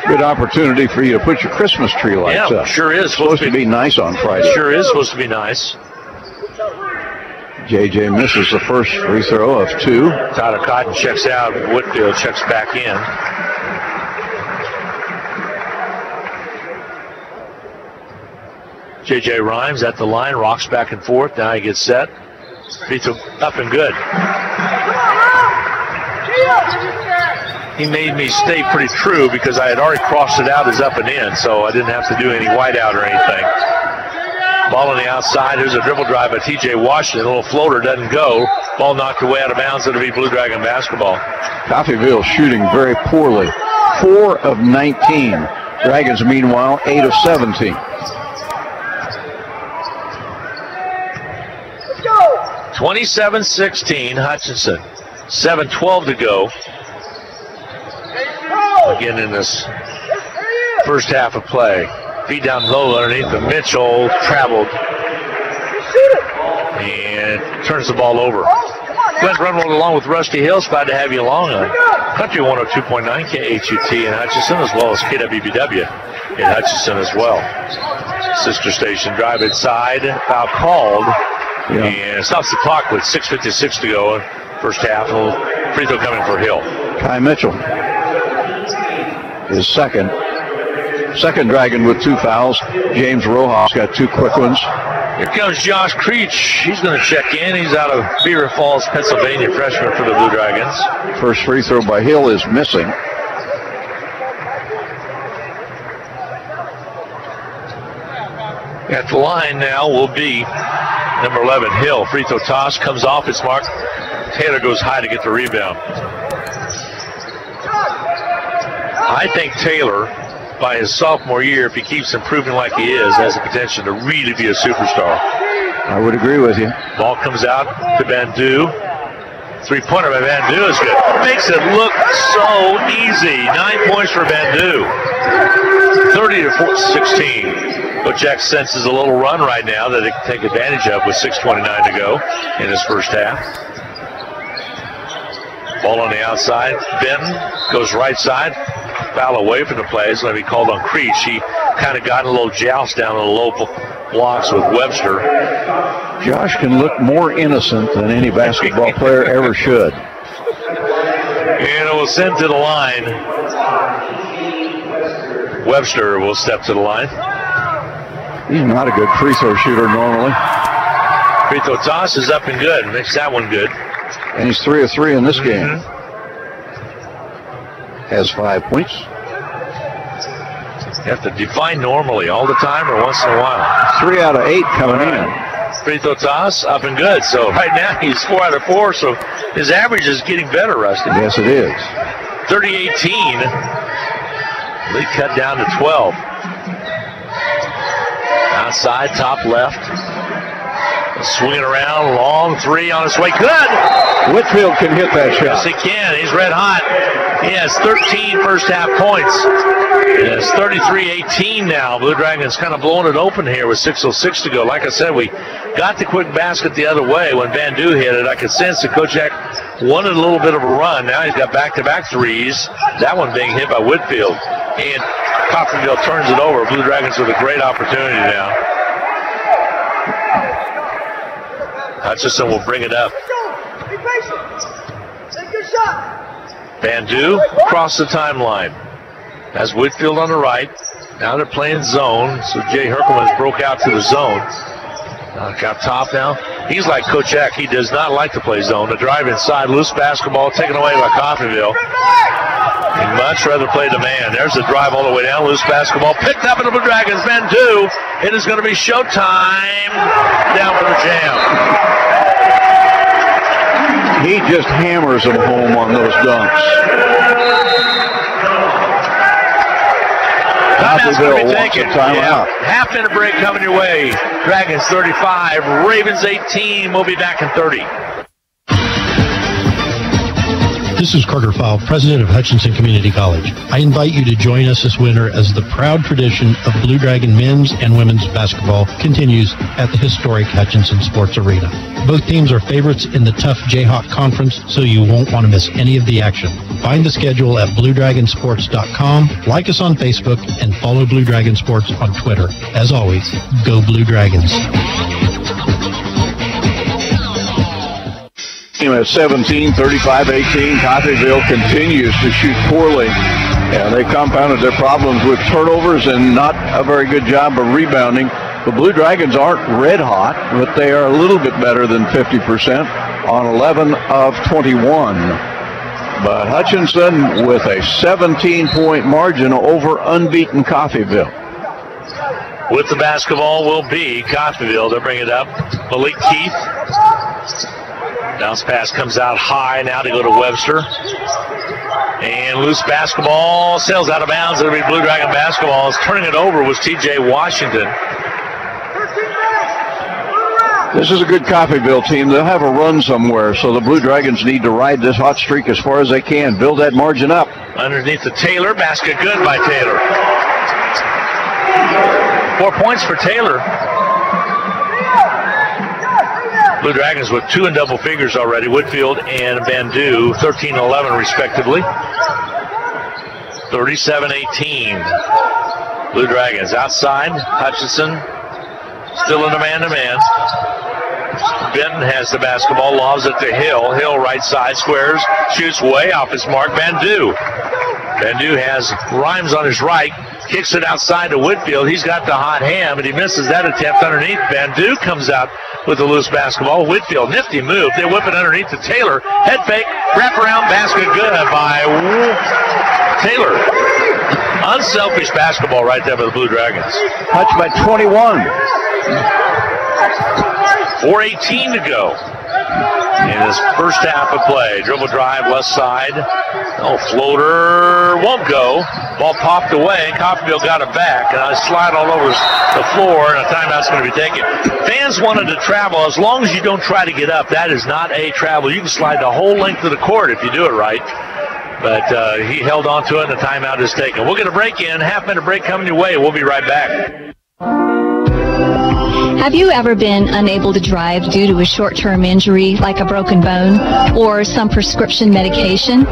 Good opportunity for you to put your Christmas tree lights up. Sure is. Supposed to be nice on Friday. Sure is supposed to be nice. J.J. misses the first free throw of 2. Tyler Cotton checks out. Whitfield checks back in. J.J. Rhymes at the line, rocks back and forth. Now he gets set. Free throw up and good. He made me stay pretty true because I had already crossed it out as up and in, so I didn't have to do any whiteout or anything. Ball on the outside. Here's a dribble drive by T.J. Washington. A little floater doesn't go. Ball knocked away out of bounds. It'll be Blue Dragon basketball. Coffeyville shooting very poorly. 4 of 19. Dragons, meanwhile, 8 of 17. 27-16, Hutchinson. 7:12 to go. Again in this first half of play. Feed down low underneath the Mitchell, traveled, and turns the ball over. Glenn Grunwald along with Rusty Hills. Glad to have you along on Country 102.9 KHUT in Hutchinson, as well as KWBW in Hutchinson as well. Sister station. Drive inside, foul called, and stops the clock with 6:56 to go in first half. Free throw coming for Hill. Kai Mitchell is second Dragon with 2 fouls. James Rojas got 2 quick ones. Here comes Josh Creech. He's going to check in. He's out of Beaver Falls, Pennsylvania, freshman for the Blue Dragons. First free throw by Hill is missing. At the line now will be number 11, Hill. Free throw toss comes off. It's marked. Taylor goes high to get the rebound. I think Taylor, by his sophomore year, if he keeps improving like he is, has the potential to really be a superstar. I would agree with you. Ball comes out to Bandu. Three-pointer by Bandu is good. Makes it look so easy. 9 points for Bandu. 30-16. Coach Jack senses a little run right now that he can take advantage of with 6:29 to go in his first half. Ball on the outside. Benton goes right side. Foul away from the play. It's going to be called on Creech. He kind of got a little joust down on the low blocks with Webster. Josh can look more innocent than any basketball player ever should. And it will send to the line. Webster will step to the line. He's not a good free throw shooter normally. Free throw toss is up and good. Makes that one good. And he's 3 of 3 in this game. Has 5 points. You have to define normally all the time or once in a while. 3 out of 8 coming in. Free throw toss up and good. So right now he's 4 out of 4. So his average is getting better, Rusty. Yes, it is. 30-18. Lead cut down to 12. Outside, top left. Swinging around, long 3 on its way. Good! Whitfield can hit that shot. Yes, he can. He's red hot. He has 13 first half points. It's 33-18 now. Blue Dragons kind of blowing it open here with 6:06 to go. Like I said, we got the quick basket the other way when Bandu hit it. I could sense that Coach Jack wanted a little bit of a run. Now he's got back-to-back threes. That one being hit by Whitfield. And Coffeyville turns it over. Blue Dragons with a great opportunity now. Hutchison will bring it up. Bandu across the timeline. Has Whitfield on the right. Now they're playing zone, so Jay Herkelman broke out to the zone. Got top now. He's like Coach Jack. He does not like to play zone. The drive inside, loose basketball taken away by Coffeyville. He'd much rather play the man. There's the drive all the way down. Loose basketball picked up in the Blue Dragons. Bandu. It is going to be showtime. Down for the jam. He just hammers them home on those dunks. Timeout's going to be taken. Timeout. Half-minute break coming your way. Dragons 35, Ravens 18. We'll be back in 30. This is Carter Fowle, president of Hutchinson Community College. I invite you to join us this winter as the proud tradition of Blue Dragon men's and women's basketball continues at the historic Hutchinson Sports Arena. Both teams are favorites in the tough Jayhawk Conference, so you won't want to miss any of the action. Find the schedule at BlueDragonSports.com, like us on Facebook, and follow Blue Dragon Sports on Twitter. As always, go Blue Dragons. At 17, 35-18, Coffeyville continues to shoot poorly. And they compounded their problems with turnovers and not a very good job of rebounding. The Blue Dragons aren't red hot, but they are a little bit better than 50% on 11 of 21. But Hutchinson with a 17-point margin over unbeaten Coffeyville. With the basketball will be Coffeyville. They'll bring it up. Malik Keith. Bounce pass comes out high now to go to Webster. And loose basketball sails out of bounds. It'll be Blue Dragon basketball. Turning it over was T.J. Washington. This is a good Coffeyville team. They'll have a run somewhere, so the Blue Dragons need to ride this hot streak as far as they can. Build that margin up. Underneath the Taylor, basket good by Taylor. 4 points for Taylor. Blue Dragons with 2 in double figures already. Whitfield and Bandu, 13 and 11 respectively. 37-18. Blue Dragons outside. Hutchinson still in a man-to-man. Benton has the basketball, lobs it to Hill. Hill right side, squares, shoots way off his mark. Bandu has Rhymes on his right, kicks it outside to Whitfield. He's got the hot hand, but he misses that attempt underneath. Bandu comes out with a loose basketball. Whitfield, nifty move. They whip it underneath to Taylor. Head fake, wraparound basket good by Taylor. Unselfish basketball right there by the Blue Dragons. Touched by 21. 4:18 to go in this first half of play. Dribble drive left side. Oh, floater won't go. Ball popped away. Coffeyville got it back, and I slide all over the floor, and a timeout's going to be taken. Fans wanted to travel. As long as you don't try to get up, that is not a travel. You can slide the whole length of the court if you do it right. But he held on to it, and the timeout is taken. We'll get a break in. Half-minute break coming your way. We'll be right back. Have you ever been unable to drive due to a short-term injury like a broken bone or some prescription medication?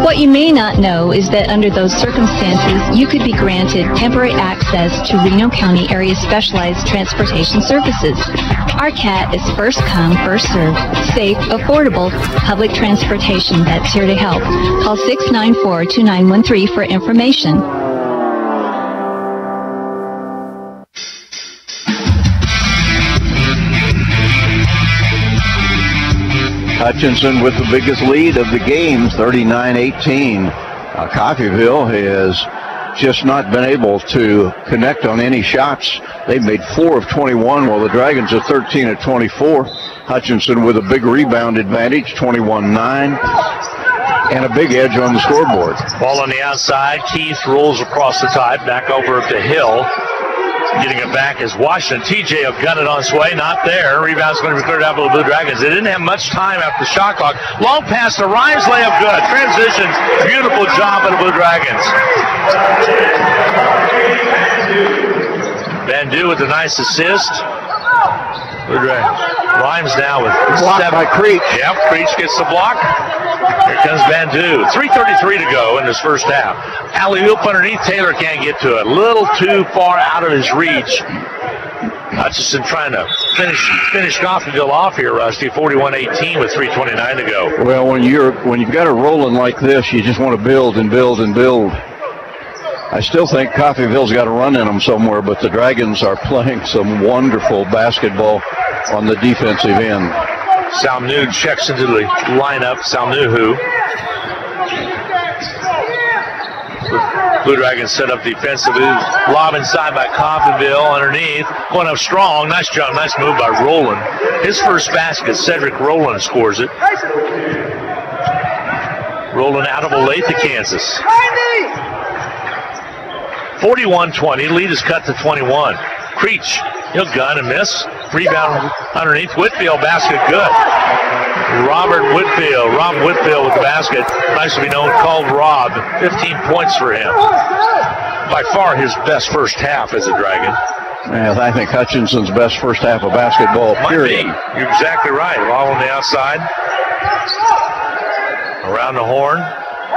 What you may not know is that under those circumstances, you could be granted temporary access to Reno County Area Specialized Transportation Services. Our CAT is first come, first served, safe, affordable public transportation that's here to help. Call 694-2913 for information. Hutchinson with the biggest lead of the game, 39-18. Coffeyville has just not been able to connect on any shots. They've made 4 of 21, while the Dragons are 13 of 24. Hutchinson with a big rebound advantage, 21-9, and a big edge on the scoreboard. Ball on the outside. Keith rolls across the top, back over to Hill. Getting it back is Washington. TJ will gun it on its way. Not there. Rebound's going to be cleared out by the Blue Dragons. They didn't have much time after the shot clock. Long pass to Rhymes. Layup good. Transition. Beautiful job by the Blue Dragons. Bandu with a nice assist. Blue Dragons. Rhymes now with block 7. By Creech. Yep, Creech gets the block. Here comes Bandu. 3:33 to go in this first half. Alley-oop underneath. Taylor can't get to it. A little too far out of his reach. Hutchinson trying to finish Coffeyville off here, Rusty. 41-18 with 3:29 to go. Well, when you've got it rolling like this, you just want to build and build and build. I still think Coffeyville's got a run in them somewhere, but the Dragons are playing some wonderful basketball on the defensive end. Salmnu checks into the lineup. Salmnu. Blue Dragons set up defensively. Lob inside by Coffeyville underneath. Going up strong. Nice job. Nice move by Rowland. His first basket, Cedric Rowland scores it. Rowland out of Olathe, Kansas. 41-20. Lead is cut to 21. Creech. He'll gun and miss. Rebound underneath. Whitfield, basket good. Rob Whitfield with the basket. Nice to be known, called Rob. 15 points for him. By far his best first half as a Dragon. Yeah, I think Hutchinson's best first half of basketball, period. Might be. You're exactly right. Ball on the outside. Around the horn.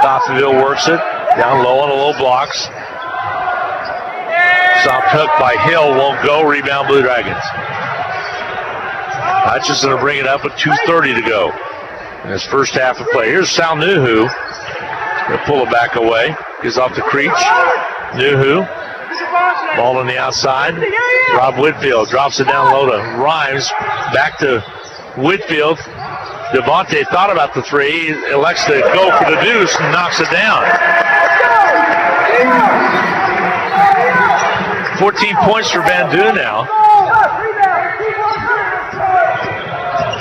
Coffeyville works it. Down low on the low blocks. Soft hook by Hill, won't go. Rebound Blue Dragons. Hutchinson will bring it up with 2:30 to go in his first half of play. Here's Salmnu. He'll pull it back away. Gives off to Creech. Nuhu. Ball on the outside. Rob Whitfield drops it down low to Rhymes. Back to Whitfield. Devontae thought about the three. Elects to go for the deuce and knocks it down. 14 points for Bandu now.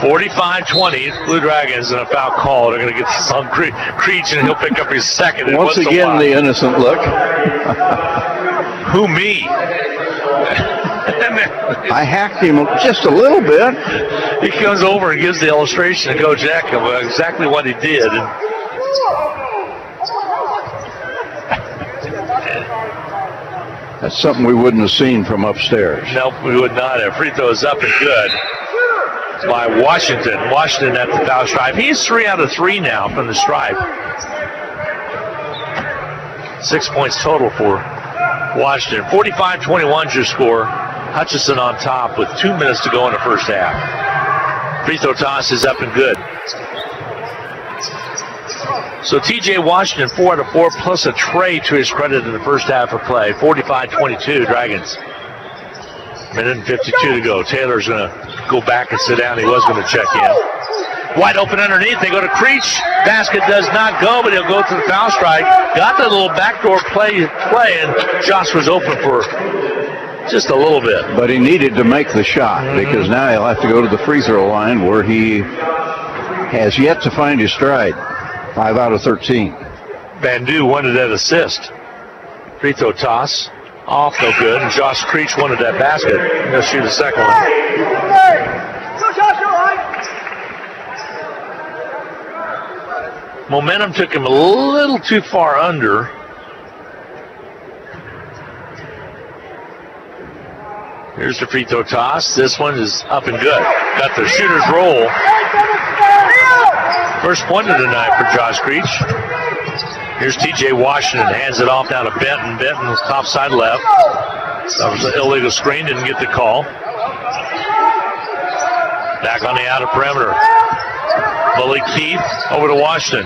45-20, Blue Dragons, and a foul call. They're going to get this on Creech, and he'll pick up his second. Once again, the innocent look. Who, me? I hacked him just a little bit. He comes over and gives the illustration to Coach Eck of exactly what he did. That's something we wouldn't have seen from upstairs. Nope, we would not have. Free throw is up and good by Washington. Washington at the foul stripe. He's 3 out of 3 now from the stripe. 6 points total for Washington. 45-21 is your score. Hutchinson on top with 2 minutes to go in the first half. Free throw toss is up and good. So TJ Washington 4 out of 4 plus a tray to his credit in the first half of play. 45-22 Dragons. Minute and 52 to go. Taylor's going to go back and sit down. He was going to check in. Wide open underneath. They go to Creech. Basket does not go, but he'll go to the foul strike. Got the little backdoor play, and Josh was open for just a little bit. But he needed to make the shot because now he'll have to go to the free throw line where he has yet to find his stride. 5 out of 13. Bandu wanted that assist. Free throw toss. Off, no good. And Josh Creech wanted that basket. He'll shoot a second one. Momentum took him a little too far under. Here's the free throw toss. This one is up and good. Got the shooter's roll. First point of the night for Josh Creech. Here's TJ Washington, hands it off now to Benton. Benton was top side left. That was an illegal screen, didn't get the call. Back on the outer perimeter. Bully Keith over to Washington.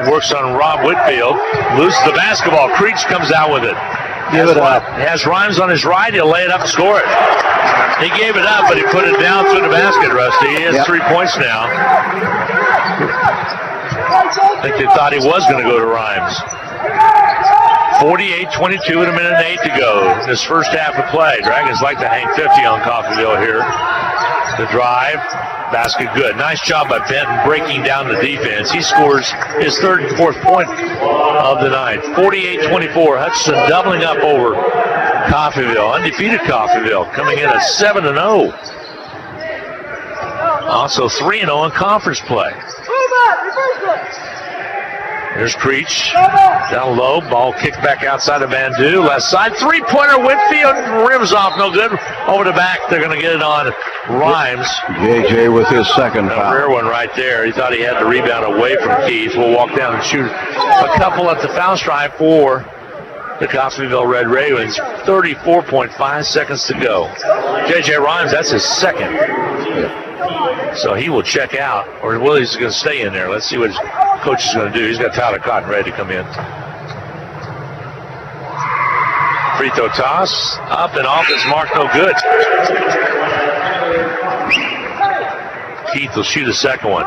Works on Rob Whitfield. Loses the basketball. Creech comes out with it. Give it up. Has Rhymes on his right. He'll lay it up and score it. He gave it up, but he put it down through the basket, Rusty. He has 3 points now. I think they thought he was going to go to Rhymes. 48-22 with a minute and 8 to go in this first half of play. Dragons like to hang 50 on Coffeyville here. The drive, basket good. Nice job by Benton breaking down the defense. He scores his third and fourth point of the night. 48-24, Hutchinson doubling up over Coffeyville. Undefeated Coffeyville coming in at 7-0. Also 3-0 in conference play. Here's Creech, down low, ball kicked back outside of Bandu, left side, three-pointer, Whitfield, rims off, no good, over the back, they're going to get it on Rhymes. JJ with his second foul. A rare one right there, he thought he had the rebound away from Keith. We'll walk down and shoot a couple at the foul stripe for the Coffeyville Red Ravens. 34.5 seconds to go. JJ Rhymes, that's his second. So he will check out, or Willie's going to stay in there. Let's see what his coach is going to do. He's got Tyler Cotton ready to come in. Free throw toss, up and off, it's marked, no good. Keith will shoot a second one.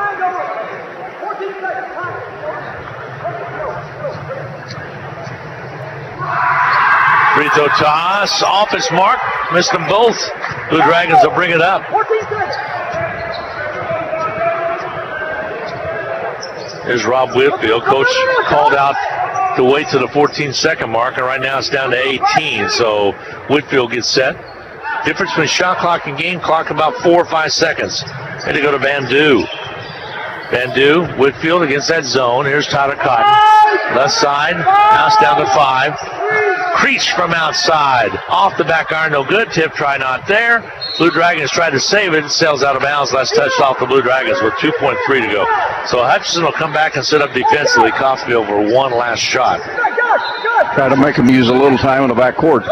Free throw toss, off its mark, missed them both. Blue Dragons will bring it up. There's Rob Whitfield. Coach called out to wait to the 14-second mark, and right now it's down to 18. So Whitfield gets set. Difference between shot clock and game clock about 4 or 5 seconds. And to go to Bandu. Bandu, Whitfield against that zone. Here's Tyler Cotton. Left side, now it's down to 5. Creech from outside. Off the back iron, no good. Tip try not there. Blue Dragons tried to save it. It sails out of bounds. Last touched off the Blue Dragons with 2.3 to go. So Hutchinson will come back and set up defensively. Coffeyville for one last shot. Try to make him use a little time in the backcourt.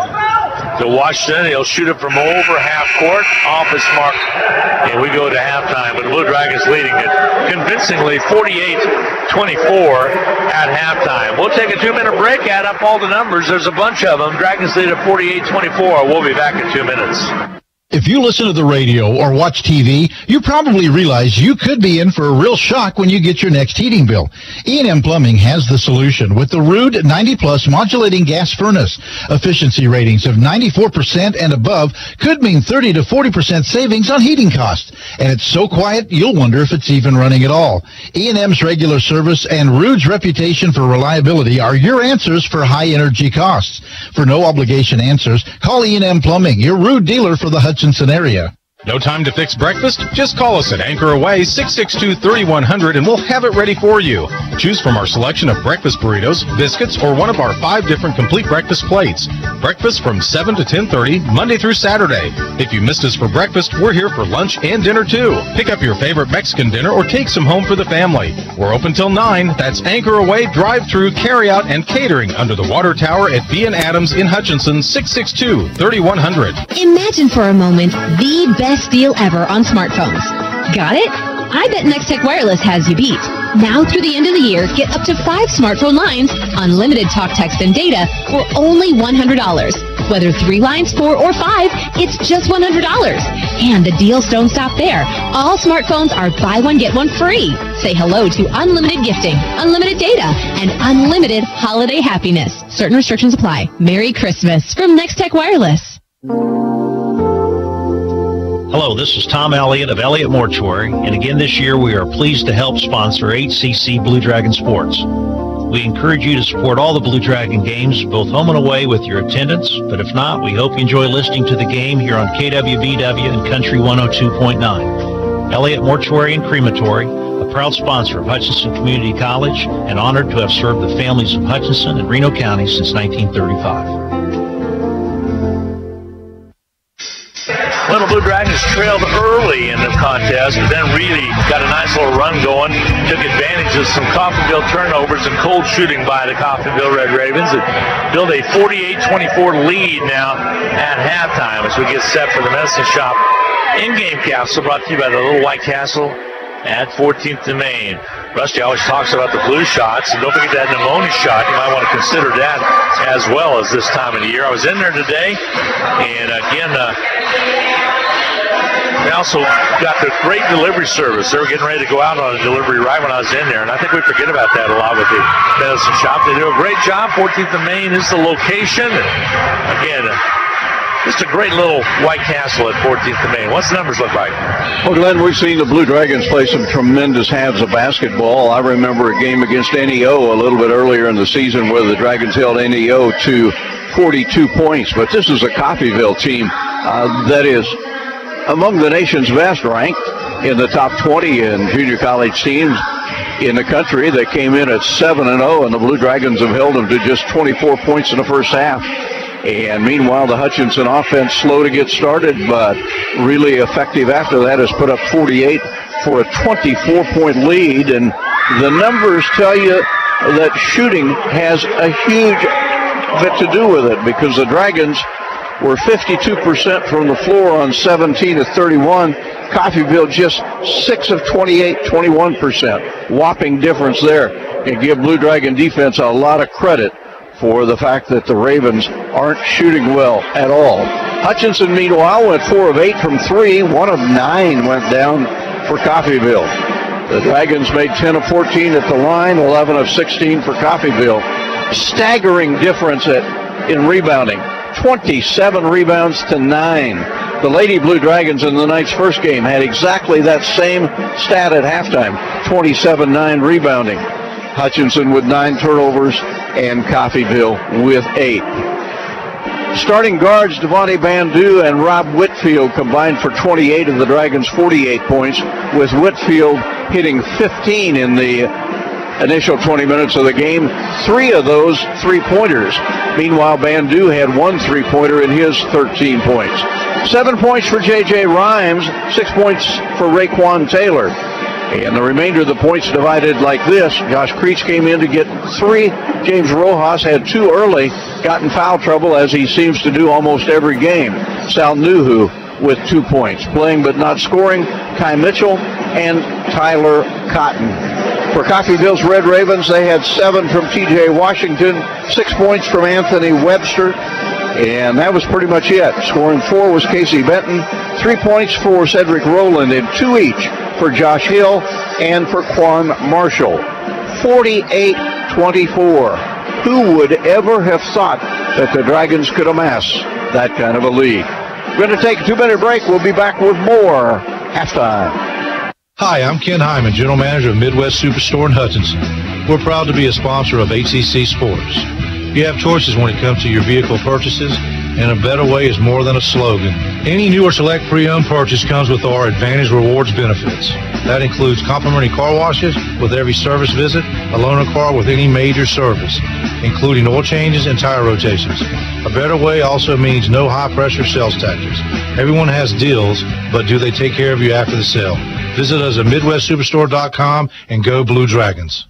To Washington, he'll shoot it from over half court, off his mark, and we go to halftime. But the Blue Dragons leading it convincingly 48-24 at halftime. We'll take a 2-minute break, add up all the numbers. There's a bunch of them. Dragons lead at 48-24. We'll be back in 2 minutes. If you listen to the radio or watch TV, you probably realize you could be in for a real shock when you get your next heating bill. E&M Plumbing has the solution with the Rude 90-plus modulating gas furnace. Efficiency ratings of 94% and above could mean 30 to 40% savings on heating costs. And it's so quiet, you'll wonder if it's even running at all. E&M's regular service and Rude's reputation for reliability are your answers for high energy costs. For no obligation answers, call E&M Plumbing, your Rude dealer for the Hudson area. No time to fix breakfast? Just call us at Anchor Away 662-3100 and we'll have it ready for you. Choose from our selection of breakfast burritos, biscuits, or one of our 5 different complete breakfast plates. Breakfast from 7 to 10:30, Monday through Saturday. If you missed us for breakfast, we're here for lunch and dinner too. Pick up your favorite Mexican dinner or take some home for the family. We're open till 9. That's Anchor Away, drive-through, carry-out, and catering under the water tower at B & Adams in Hutchinson, 662-3100. Imagine for a moment the best deal ever on smartphones. Got it? I bet Next Tech Wireless has you beat. Now through the end of the year, get up to 5 smartphone lines, unlimited talk, text, and data for only $100. Whether 3 lines, 4, or 5, it's just $100. And the deals don't stop there. All smartphones are buy one, get one free. Say hello to unlimited gifting, unlimited data, and unlimited holiday happiness. Certain restrictions apply. Merry Christmas from Next Tech Wireless. Hello, this is Tom Elliott of Elliott Mortuary, and again this year we are pleased to help sponsor HCC Blue Dragon Sports. We encourage you to support all the Blue Dragon games, both home and away, with your attendance, but if not, we hope you enjoy listening to the game here on KWBW and Country 102.9. Elliott Mortuary and Crematory, a proud sponsor of Hutchinson Community College, and honored to have served the families of Hutchinson and Reno County since 1935. Little Blue Dragons trailed early in the contest, but then really got a nice little run going. Took advantage of some Coffeyville turnovers and cold shooting by the Coffeyville Red Ravens. It built a 48-24 lead now at halftime as we get set for the Medicine Shop in-game capsule brought to you by the Little White Castle at 14th and Main. Rusty always talks about the blue shots, and don't forget that pneumonia shot. You might want to consider that as well as this time of the year. I was in there today, and again, they also got the great delivery service. They were getting ready to go out on a delivery right when I was in there, and I think we forget about that a lot with the Medicine Shop. They do a great job. 14th and Main is the location. Again, just a great little White Castle at 14th and Main. What's the numbers look like? Well, Glenn, we've seen the Blue Dragons play some tremendous halves of basketball. I remember a game against NEO a little bit earlier in the season where the Dragons held NEO to 42 points. But this is a Coffeyville team that is among the nation's best, ranked in the top 20 in junior college teams in the country. They came in at 7-0, and the Blue Dragons have held them to just 24 points in the first half. And meanwhile, the Hutchinson offense slow to get started, but really effective after that, has put up 48 for a 24-point lead. And the numbers tell you that shooting has a huge bit to do with it, because the Dragons were 52% from the floor on 17 of 31. Coffeyville just 6 of 28, 21%. Whopping difference there. And give Blue Dragon defense a lot of credit for the fact that the Ravens aren't shooting well at all. Hutchinson, meanwhile, went 4 of 8 from 3. 1 of 9 went down for Coffeyville. The Dragons made 10 of 14 at the line, 11 of 16 for Coffeyville. Staggering difference in rebounding. 27 rebounds to 9. The Lady Blue Dragons in the night's first game had exactly that same stat at halftime, 27-9 rebounding. Hutchinson with 9 turnovers and Coffeyville with 8. Starting guards Devontae Bandu and Rob Whitfield combined for 28 of the Dragons' 48 points, with Whitfield hitting 15 in the initial 20 minutes of the game, 3 of those 3-pointers. Meanwhile, Bandu had 1 3-pointer in his 13 points. 7 points for J.J. Rhymes, 6 points for Raekwon Taylor. And the remainder of the points divided like this. Josh Creech came in to get 3. James Rojas had 2 early, got in foul trouble, as he seems to do almost every game. Sal Nuhu with 2 points. Playing but not scoring, Kai Mitchell and Tyler Cotton. For Coffeyville's Red Ravens, they had 7 from T.J. Washington, 6 points from Anthony Webster, and that was pretty much it. Scoring 4 was Casey Benton, 3 points for Cedric Rowland and 2 each for Josh Hill and for Quan Marshall. 48-24. Who would ever have thought that the Dragons could amass that kind of a lead? We're going to take a 2-minute break. We'll be back with more halftime. Hi, I'm Ken Hyman, General Manager of Midwest Superstore in Hutchinson. We're proud to be a sponsor of HCC Sports. You have choices when it comes to your vehicle purchases, and a better way is more than a slogan. Any new or select pre-owned purchase comes with our Advantage Rewards benefits. That includes complimentary car washes with every service visit, a loaner car with any major service, including oil changes and tire rotations. A better way also means no high-pressure sales tactics. Everyone has deals, but do they take care of you after the sale? Visit us at MidwestSuperstore.com and go Blue Dragons.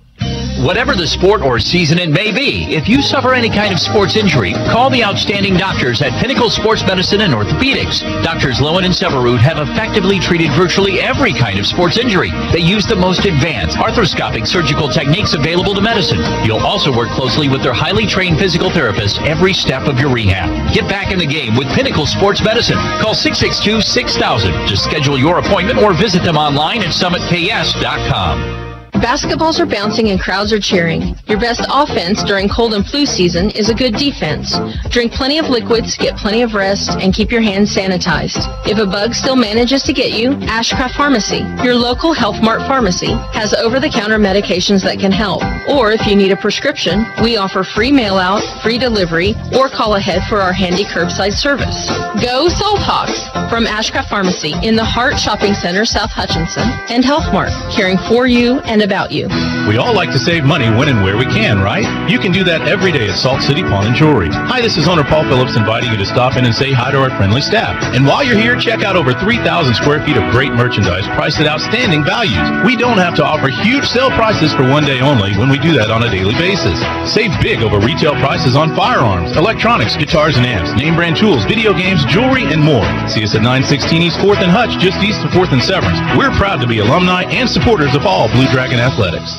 Whatever the sport or season it may be, if you suffer any kind of sports injury, call the outstanding doctors at Pinnacle Sports Medicine and Orthopedics. Doctors Lowen and Severud have effectively treated virtually every kind of sports injury. They use the most advanced arthroscopic surgical techniques available to medicine. You'll also work closely with their highly trained physical therapists every step of your rehab. Get back in the game with Pinnacle Sports Medicine. Call 662-6000 to schedule your appointment or visit them online at summitks.com. Basketballs are bouncing and crowds are cheering. Your best offense during cold and flu season is a good defense. Drink plenty of liquids, get plenty of rest, and keep your hands sanitized. If a bug still manages to get you, Ashcraft Pharmacy, your local Health Mart pharmacy, has over-the-counter medications that can help. Or if you need a prescription, we offer free mail-out, free delivery, or call ahead for our handy curbside service. Go Salthawks from Ashcraft Pharmacy in the Hart Shopping Center, South Hutchinson, and Health Mart, caring for you and about you. We all like to save money when and where we can, right? You can do that every day at Salt City Pawn and Jewelry. Hi, this is owner Paul Phillips inviting you to stop in and say hi to our friendly staff. And while you're here, check out over 3,000 square feet of great merchandise priced at outstanding values. We don't have to offer huge sale prices for one day only when we do that on a daily basis. Save big over retail prices on firearms, electronics, guitars and amps, name brand tools, video games, jewelry, and more. See us at 916 East 4th and Hutch, just east of 4th and Severance. We're proud to be alumni and supporters of all Blue Dragon athletics.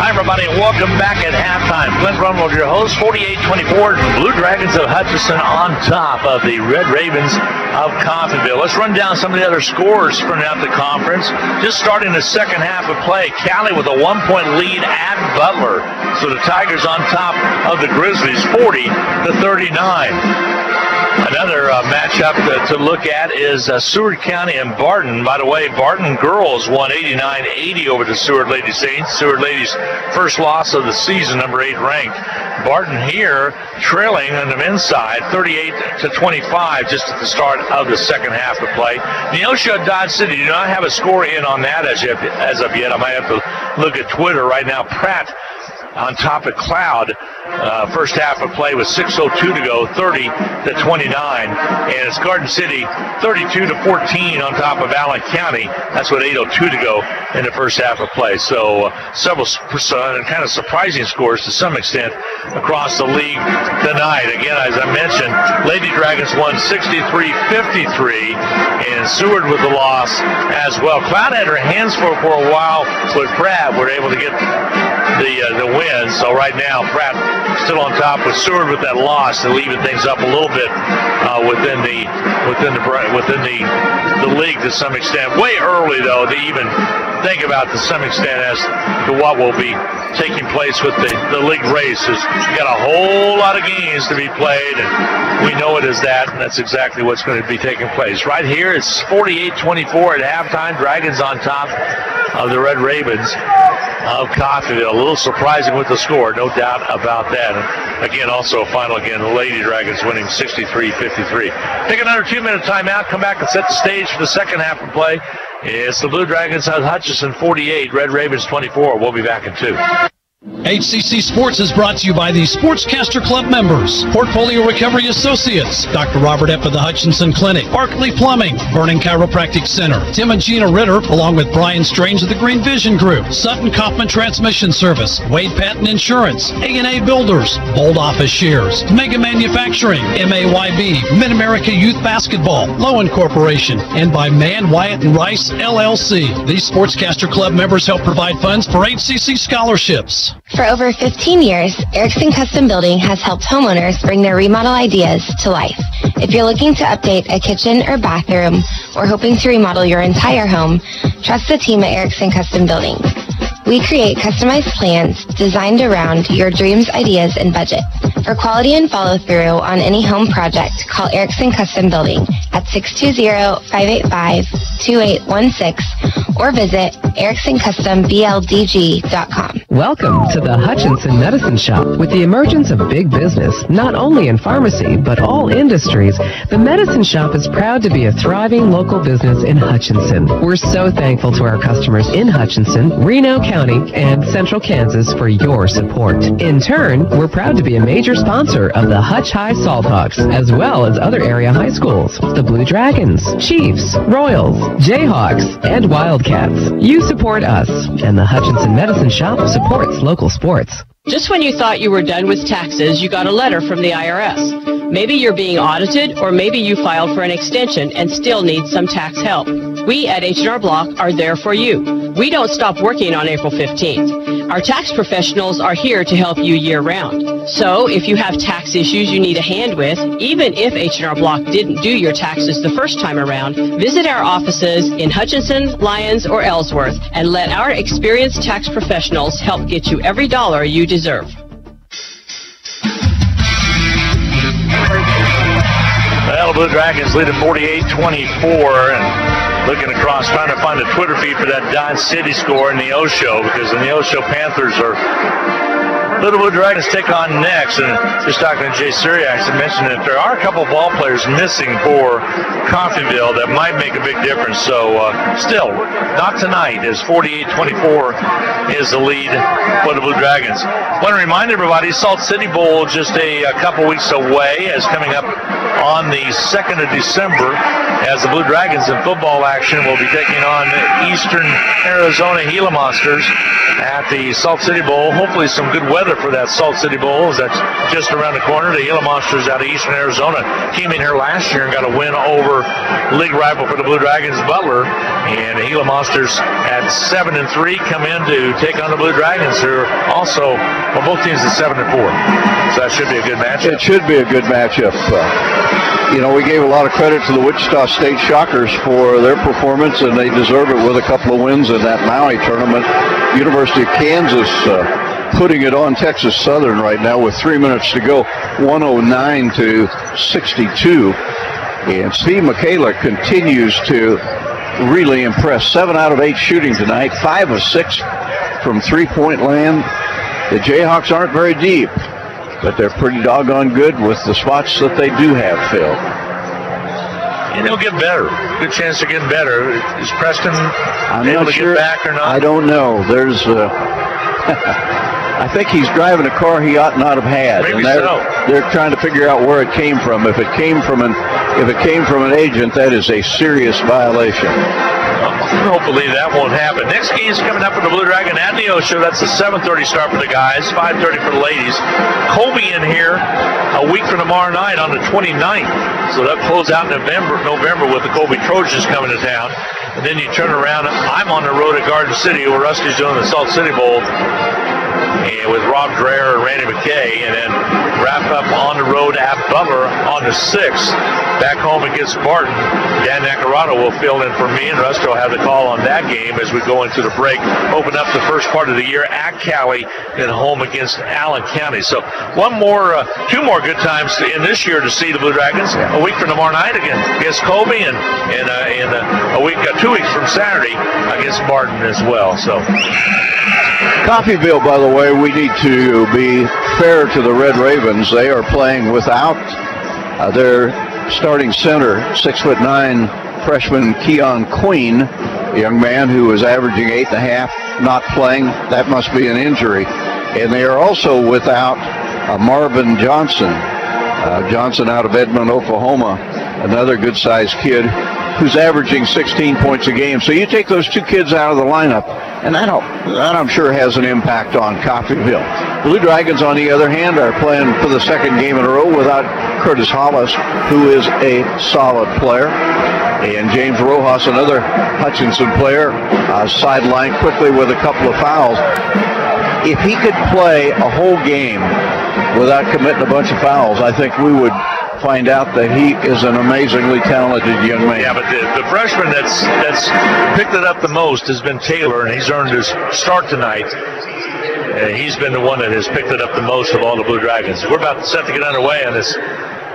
Hi, everybody, and welcome back at halftime. Clint Rumble, your host, 48-24. Blue Dragons of Hutchinson on top of the Red Ravens of Coffeyville. Let's run down some of the other scores from out the conference. Just starting the second half of play, Cali with a 1-point lead at Butler. So the Tigers on top of the Grizzlies, 40-39. Another matchup to look at is Seward County and Barton. By the way, Barton girls won 89-80 over the Seward Lady Saints. Seward Ladies' first loss of the season, number 8 ranked. Barton here trailing on the men's side, 38-25, just at the start of the second half of play. Neosho Dodge City do not have a score in on that as of yet. I might have to look at Twitter right now. Pratt on top of Cloud. First half of play with 6:02 to go, 30-29. And it's Garden City 32-14 on top of Allen County. That's with 8:02 to go in the first half of play. So several kind of surprising scores to some extent across the league tonight. Again, as I mentioned, Lady Dragons won 63-53, and Seward with the loss as well. Cloud had her hands full for a while, but Pratt were able to get the win. So right now, Pratt still on top with Seward with that loss and leaving things up a little bit within the league to some extent. Way early though to even think about to some extent as to what will be taking place with the league race. It's got a whole lot of games to be played, and we know it is that, and that's exactly what's going to be taking place. Right here, it's 48-24 at halftime. Dragons on top of the Red Ravens of Coffeyville. A little surprising with the score, no doubt about that. And again, also a final again, the Lady Dragons winning 63-53. Take another 2-minute timeout, come back and set the stage for the second half of play. It's the Blue Dragons of Hutchinson 48, Red Ravens 24. We'll be back in 2. HCC Sports is brought to you by the Sportscaster Club members, Portfolio Recovery Associates, Dr. Robert Epp of the Hutchinson Clinic, Barkley Plumbing, Vernon Chiropractic Center, Tim and Gina Ritter, along with Brian Strange of the Green Vision Group, Sutton Kaufman Transmission Service, Wade Patton Insurance, A&A Builders, Bold Office Shares, Mega Manufacturing, MAYB, Mid-America Youth Basketball, Lowen Corporation, and by Mann, Wyatt & Rice, LLC. These Sportscaster Club members help provide funds for HCC scholarships. For over 15 years, Erickson Custom Building has helped homeowners bring their remodel ideas to life. If you're looking to update a kitchen or bathroom or hoping to remodel your entire home, trust the team at Erickson Custom Building. We create customized plans designed around your dreams, ideas, and budget. For quality and follow-through on any home project, call Erickson Custom Building at 620-585-2816 or visit ericksoncustombldg.com. Welcome to the Hutchinson Medicine Shop. With the emergence of big business, not only in pharmacy, but all industries, the Medicine Shop is proud to be a thriving local business in Hutchinson. We're so thankful to our customers in Hutchinson, Reno County, and Central Kansas for your support. In turn, we're proud to be a major sponsor of the Hutch High Salthawks, as well as other area high schools, the Blue Dragons, Chiefs, Royals, Jayhawks, and Wildcats. You support us, and the Hutchinson Medicine Shop supports local sports. Just when you thought you were done with taxes, you got a letter from the IRS. Maybe you're being audited, or maybe you filed for an extension and still need some tax help. We at H&R Block are there for you. We don't stop working on April 15th. Our tax professionals are here to help you year-round. So if you have tax issues you need a hand with, even if H&R Block didn't do your taxes the first time around, visit our offices in Hutchinson, Lyons, or Ellsworth and let our experienced tax professionals help get you every dollar you deserve. Well, the Blue Dragons lead at 48-24, and looking across, trying to find a Twitter feed for that Dodge City score in the O-Show, because in the O-Show, Panthers are Little Blue Dragons take on next. And just talking to Jay Suriak, I mentioned that there are a couple of ball players missing for Coffeyville that might make a big difference. So still, not tonight, as 48-24 is the lead for the Blue Dragons. I want to remind everybody, Salt City Bowl just a couple weeks away, is coming up on the 2nd of December, as the Blue Dragons in football action will be taking on Eastern Arizona Gila Monsters at the Salt City Bowl. Hopefully some good weather for that Salt City Bowl, as that's just around the corner. The Gila Monsters out of Eastern Arizona came in here last year and got a win over league rival for the Blue Dragons, Butler. And the Gila Monsters at 7-3 come in to take on the Blue Dragons, who are also, well, both teams at 7-4. So that should be a good matchup. It should be a good matchup. You know, we gave a lot of credit to the Wichita State Shockers for their performance, and they deserve it with a couple of wins in that Maui tournament. University of Kansas putting it on Texas Southern right now with 3 minutes to go, 109-62. And Steve Michaela continues to really impress. 7 out of 8 shooting tonight, 5 of 6 from three-point land. The Jayhawks aren't very deep, but they're pretty doggone good with the spots that they do have filled. And they'll get better. Good chance they're getting better. Is Preston able to get back or not? I don't know. There's I think he's driving a car he ought not have had. Maybe and they're trying to figure out where it came from. If it came from an agent, that is a serious violation. Hopefully that won't happen. Next game is coming up for the Blue Dragon at the O-Show. That's a 7:30 start for the guys, 5:30 for the ladies. Colby in here a week from tomorrow night on the 29th. So that close out November with the Colby Trojans coming to town. And then you turn around. I'm on the road at Garden City, where Rusty's doing the Salt City Bowl, and with Rob Dreher and Randy McKay, and then wrap up on the road at Butler on the 6th. Back home against Barton. Dan Nacarado will fill in for me, and Rusty will have the call on that game as we go into the break. Open up the first part of the year at Cali, then home against Allen County. So two more good times in this year to see the Blue Dragons. A week from tomorrow night against Colby, and a week, 2 weeks from Saturday against Barton as well. So Coffeyville, by the way, we need to be fair to the Red Ravens. They are playing without their starting center, 6'9" freshman Keon Queen, a young man who is averaging 8.5, not playing. That must be an injury. And they are also without Marvin Johnson. Johnson out of Edmond, Oklahoma, another good-sized kid who's averaging 16 points a game. So you take those two kids out of the lineup, and that I'm sure has an impact on Coffeyville. Blue Dragons, on the other hand, are playing for the second game in a row without Curtis Hollis, who is a solid player. And James Rojas, another Hutchinson player, sidelined quickly with a couple of fouls. if he could play a whole game without committing a bunch of fouls, I think we would find out that he is an amazingly talented young man. Yeah, but the freshman that's picked it up the most has been Taylor, and he's earned his start tonight. He's been the one that has picked it up the most of all the Blue Dragons. We're about set to get underway on this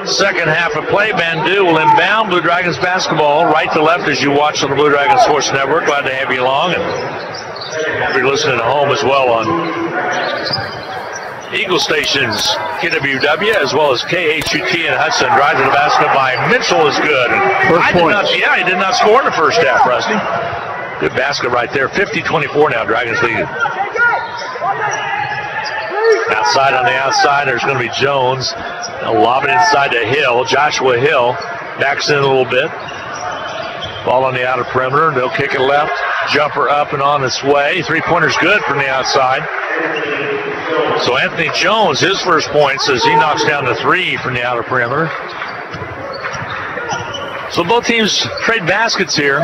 second half of play. Bandu will inbound Blue Dragons basketball right to left as you watch on the Blue Dragons Sports Network. Glad to have you along, and if you're listening at home as well on Eagle Stations, KWW, as well as KHUT in Hudson. Drive to the basket by Mitchell is good. First point. He did not score in the first half, Rusty. Good basket right there. 50-24 now, Dragons lead. Outside on the outside, there's going to be Jones. They'll lob it inside to Hill. Joshua Hill backs in a little bit. Ball on the outer perimeter. They'll kick it left. Jumper up and on its way. Three-pointer's good from the outside. So Anthony Jones, his first points as he knocks down the three from the outer perimeter. So both teams trade baskets here.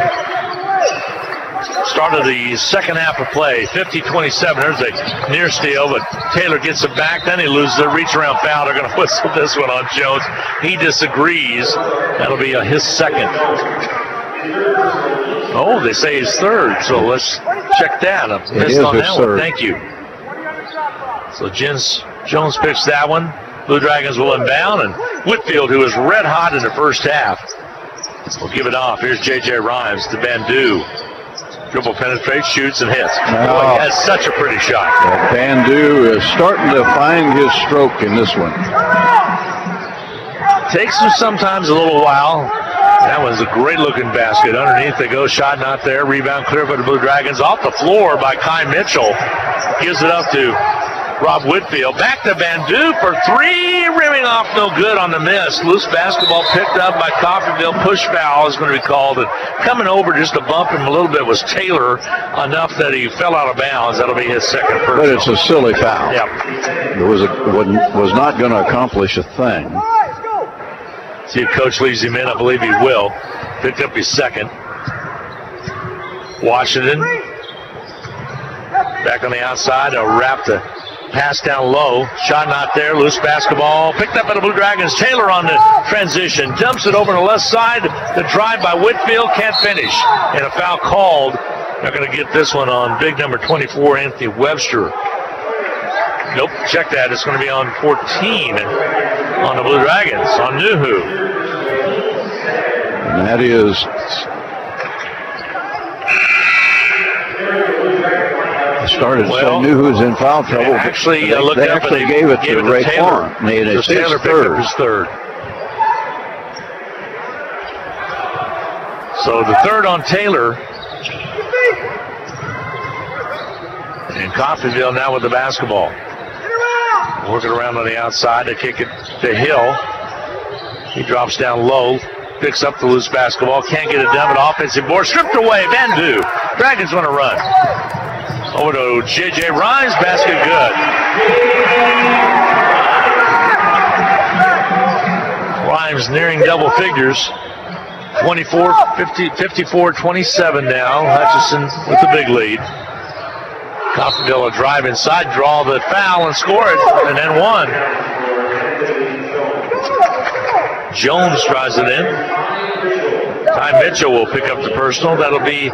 Start of the second half of play, 50-27. There's a near steal, but Taylor gets it back. Then he loses a reach-around foul. They're going to whistle this one on Jones. He disagrees. That'll be his second. Oh, they say his third, so let's check that. I missed on that one. Thank you. So Jones picks that one. Blue Dragons will inbound, and Whitfield, who was red hot in the first half, will give it off. Here's J.J. Rhymes to Bandu. Dribble penetrates, shoots, and hits. Boy, he has such a pretty shot. Bandu is starting to find his stroke in this one. Takes him sometimes a little while. That was a great-looking basket. Underneath they go, shot not there. Rebound clear for the Blue Dragons. Off the floor by Kai Mitchell. Gives it up to Rob Whitfield. Back to Bandu for three. Rimming off, no good on the miss. Loose basketball picked up by Coffeyville. Push foul is going to be called. And coming over just to bump him a little bit was Taylor, enough that he fell out of bounds. That'll be his second personal. But it's a silly foul. Yep. It was not going to accomplish a thing. See if Coach leaves him in. I believe he will. Picked up his second. Washington back on the outside. They'll wrap the pass down low. Shot not there. Loose basketball. Picked up by the Blue Dragons. Taylor on the transition. Dumps it over to the left side. The drive by Whitfield. Can't finish. And a foul called. They're going to get this one on big number 24, Anthony Webster. Nope. Check that. It's going to be on 14 on the Blue Dragons. On Nuhu. And that is... started so knew who was in foul trouble. They actually looked up and they gave it to Ray Farr. So Taylor picked up his third. So the third on Taylor. And Coffeyville now with the basketball. Working around on the outside. They kick it to Hill. He drops down low. Picks up the loose basketball. Can't get it done, but offensive board stripped away. Bandu. Dragons want to run. Over to J.J. Rhymes, basket good. Rhymes nearing double figures. 54-27 now. Hutchison with the big lead. Coffeyville will drive inside, draw the foul, and score it, and then one. Jones tries it in. Ty Mitchell will pick up the personal. That'll be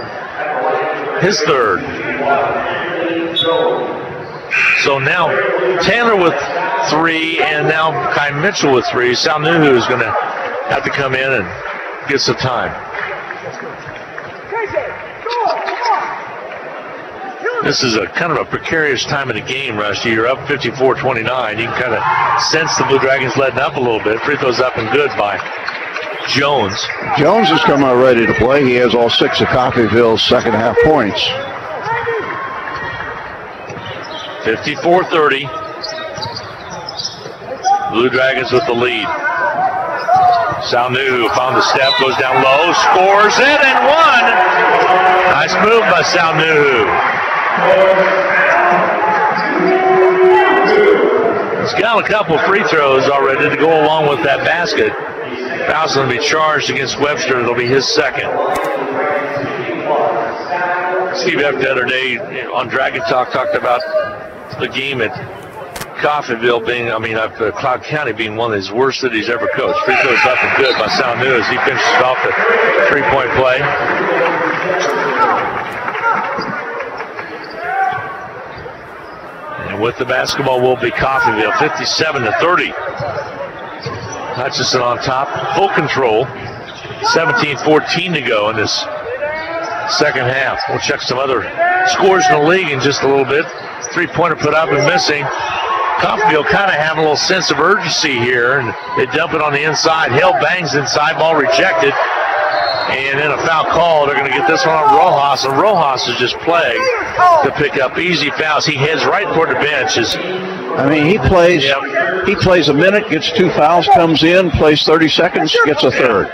his third. So now Taylor with three, and now Kai Mitchell with three. Sal Nuhu is going to have to come in and get some time. This is a kind of a precarious time of the game, Rusty. You're up 54-29. You can kind of sense the Blue Dragons letting up a little bit. Free throws up and good by Jones. Jones has come out ready to play. He has all six of Coffeyville's second half points. 54-30. Blue Dragons with the lead. Sal Nuhu found the step, goes down low, scores it, and one. Nice move by Sal Nuhu. He's got a couple free throws already to go along with that basket. Foul's going to be charged against Webster. It'll be his second. Steve Eck the other day on Dragon Talk talked about the game at Coffeyville Cloud County being one of his worst that he's ever coached. Free throws up and good by Sal New as he finishes off the three-point play. And with the basketball will be Coffeyville, 57-30. Hutchinson on top, full control. 17-14 to go in this second half. We'll check some other scores in the league in just a little bit. Three-pointer put up and missing. Coffeyville kind of having a little sense of urgency here, and they dump it on the inside. Hill bangs inside, ball rejected. And then a foul call. They're going to get this one on Rojas, and Rojas is just plagued to pick up easy fouls. He heads right toward the bench. He plays a minute, gets 2 fouls, comes in, plays 30 seconds, gets a third.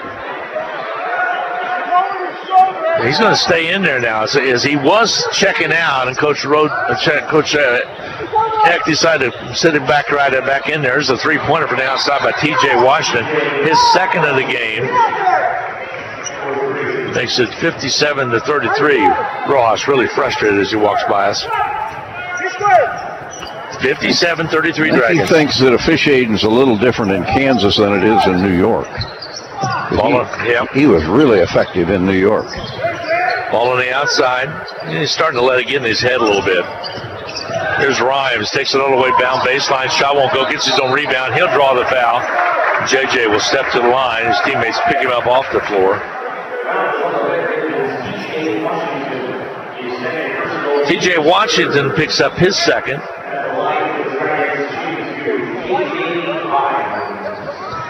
He's going to stay in there now as he was checking out, and Coach Eck decided to sit him back in there. There's a three-pointer from the outside by T.J. Washington, his second of the game. Makes it 57-33. Rojas really frustrated as he walks by us. 57-33 Dragons. He thinks that officiating is a little different in Kansas than it is in New York. He was really effective in New York. Ball on the outside. He's starting to let it get in his head a little bit. Here's Rhymes, takes it all the way down baseline. Shot won't go, gets his own rebound. He'll draw the foul. JJ will step to the line. His teammates pick him up off the floor. T.J. Washington picks up his second.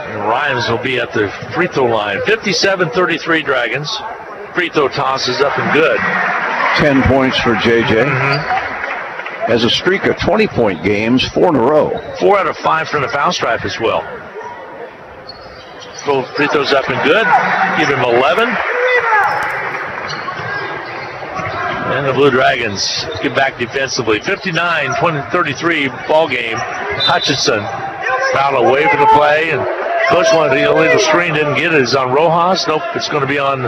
And Rhymes will be at the free throw line. 57-33 Dragons. Free throw toss is up and good. 10 points for JJ. Has a streak of 20-point games, 4 in a row. 4 out of 5 from the foul stripe as well. Free throws up and good. Give him 11. And the Blue Dragons get back defensively. 59-33 ball game. Hutchinson fouled away from the play, and Coach wanted the illegal screen, didn't get it. It's on Rojas. Nope, it's going to be on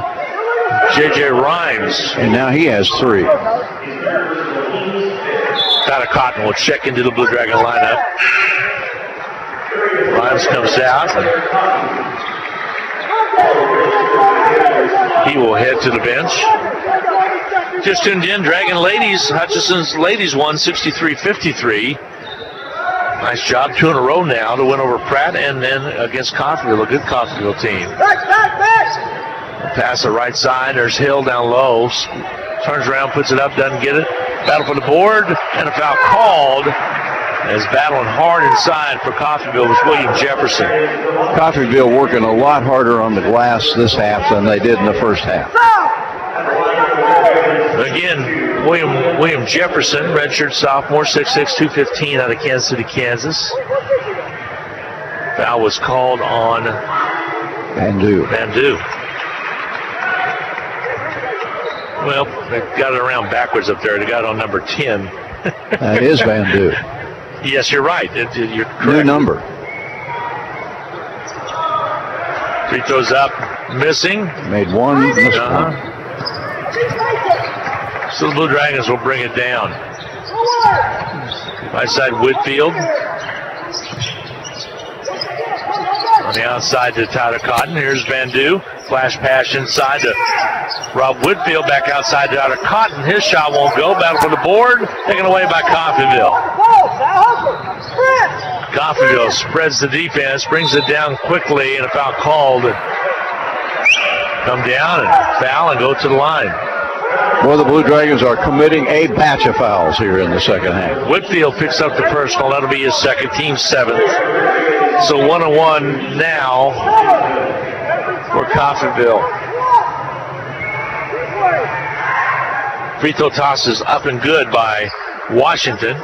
J.J. Rhymes. And now he has 3. Tyler Cotton will check into the Blue Dragon lineup. Rhymes comes out. He will head to the bench. Just tuned in, Dragon ladies. Hutchinson's ladies won 63-53. Nice job, 2 in a row now to win over Pratt and then against Coffeyville, a good Coffeyville team. Pass the right side. There's Hill down low. Turns around, puts it up, doesn't get it. Battle for the board, and a foul called as battling hard inside for Coffeyville was William Jefferson. Coffeyville working a lot harder on the glass this half than they did in the first half. Again, William Jefferson, redshirt sophomore, 6'6", 215 out of Kansas City, Kansas. Foul was called on Bandu. Well, they got it around backwards up there. They got it on number 10. That is Bandu. Yes, you're right. You're correct. New number. Free throws up, missing. Made 1, missed 1. So the Blue Dragons will bring it down. Right side, Whitfield. On the outside to Tyler Cotton. Here's Bandu. Flash pass inside to Rob Whitfield. Back outside to Tyler Cotton. His shot won't go. Battle for the board. Taken away by Coffeyville. Coffeyville spreads the defense, brings it down quickly, and a foul called. Come down and foul and go to the line. Well, the Blue Dragons are committing a batch of fouls here in the second half. Whitfield picks up the personal. That'll be his second, team 7th. So 1-1 now for Coffeyville. Free throw toss is up and good by Washington.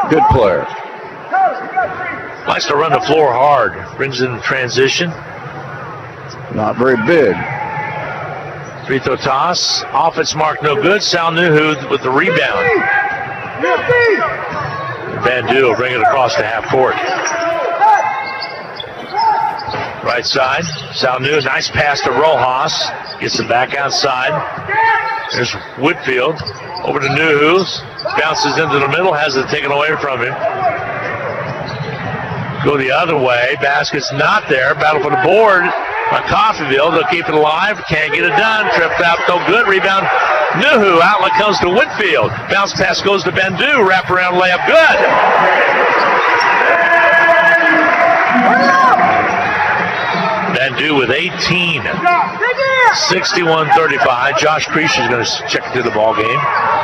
Good player. Likes to run the floor hard. Brings it in transition. Not very big. Free throw toss. Off its mark, no good. Sal Nuhu with the rebound. Bandu will bring it across to half court. Right side. Sal Nuhu, nice pass to Rojas. Gets it back outside. There's Whitfield over to Nuhu. Bounces into the middle, has it taken away from him. Go the other way. Basket's not there. Battle for the board on Coffeyville. They'll keep it alive. Can't get it done. Tripped out. No good. Rebound. Nuhu. Outlet comes to Whitfield. Bounce pass goes to Bandu. Wraparound layup. Good. Bandu with 18. 61-35. Josh Creech is going to check into the ball game.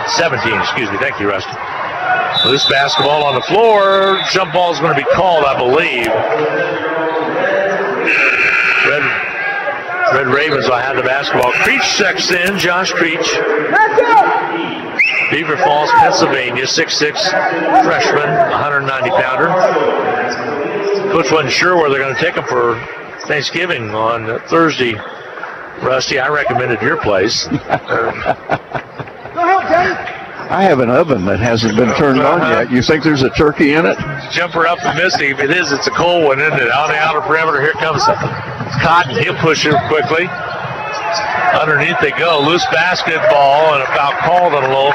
17, excuse me. Thank you, Rusty. Loose basketball on the floor. Jump ball is going to be called, I believe. Red Ravens will have the basketball. Creech checks in. Josh Creech. Beaver Falls, Pennsylvania. 6'6", freshman, 190-pounder. Coach wasn't sure where they're going to take him for Thanksgiving on Thursday. Rusty, I recommended your place. I have an oven that hasn't been turned on yet. You think there's a turkey in it? Jumper up and missing. If it is, it's a cold one, isn't it? On the outer perimeter, here comes Cotton. He'll push it quickly. Underneath they go. Loose basketball and a foul called on a low.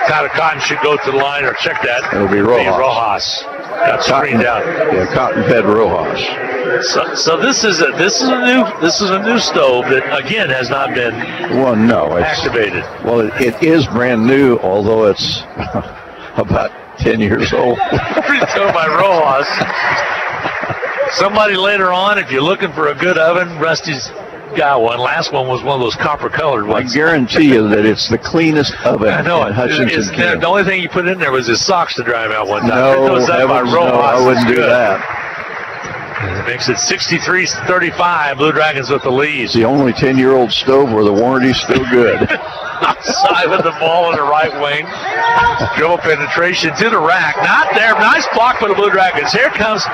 Tyler Cotton should go to the line or check that. It'll be Rojas. Got screened out. Yeah, Cotton fed Rojas. So this is a new stove that again has not been activated. Well, it is brand new, although it's about 10 years old. Retold by Rojas. Somebody later on, if you're looking for a good oven, Rusty's got one. Last one was one of those copper-colored ones. I guarantee you that it's the cleanest oven in Hutchinson County. The only thing you put in there was his socks to dry him out one time. No, I wouldn't do that. It makes it 63-35. Blue Dragons with the lead. It's the only 10-year-old stove where the warranty's still good. Outside with the ball in the right wing. Dribble penetration to the rack. Not there. Nice block for the Blue Dragons. Here comes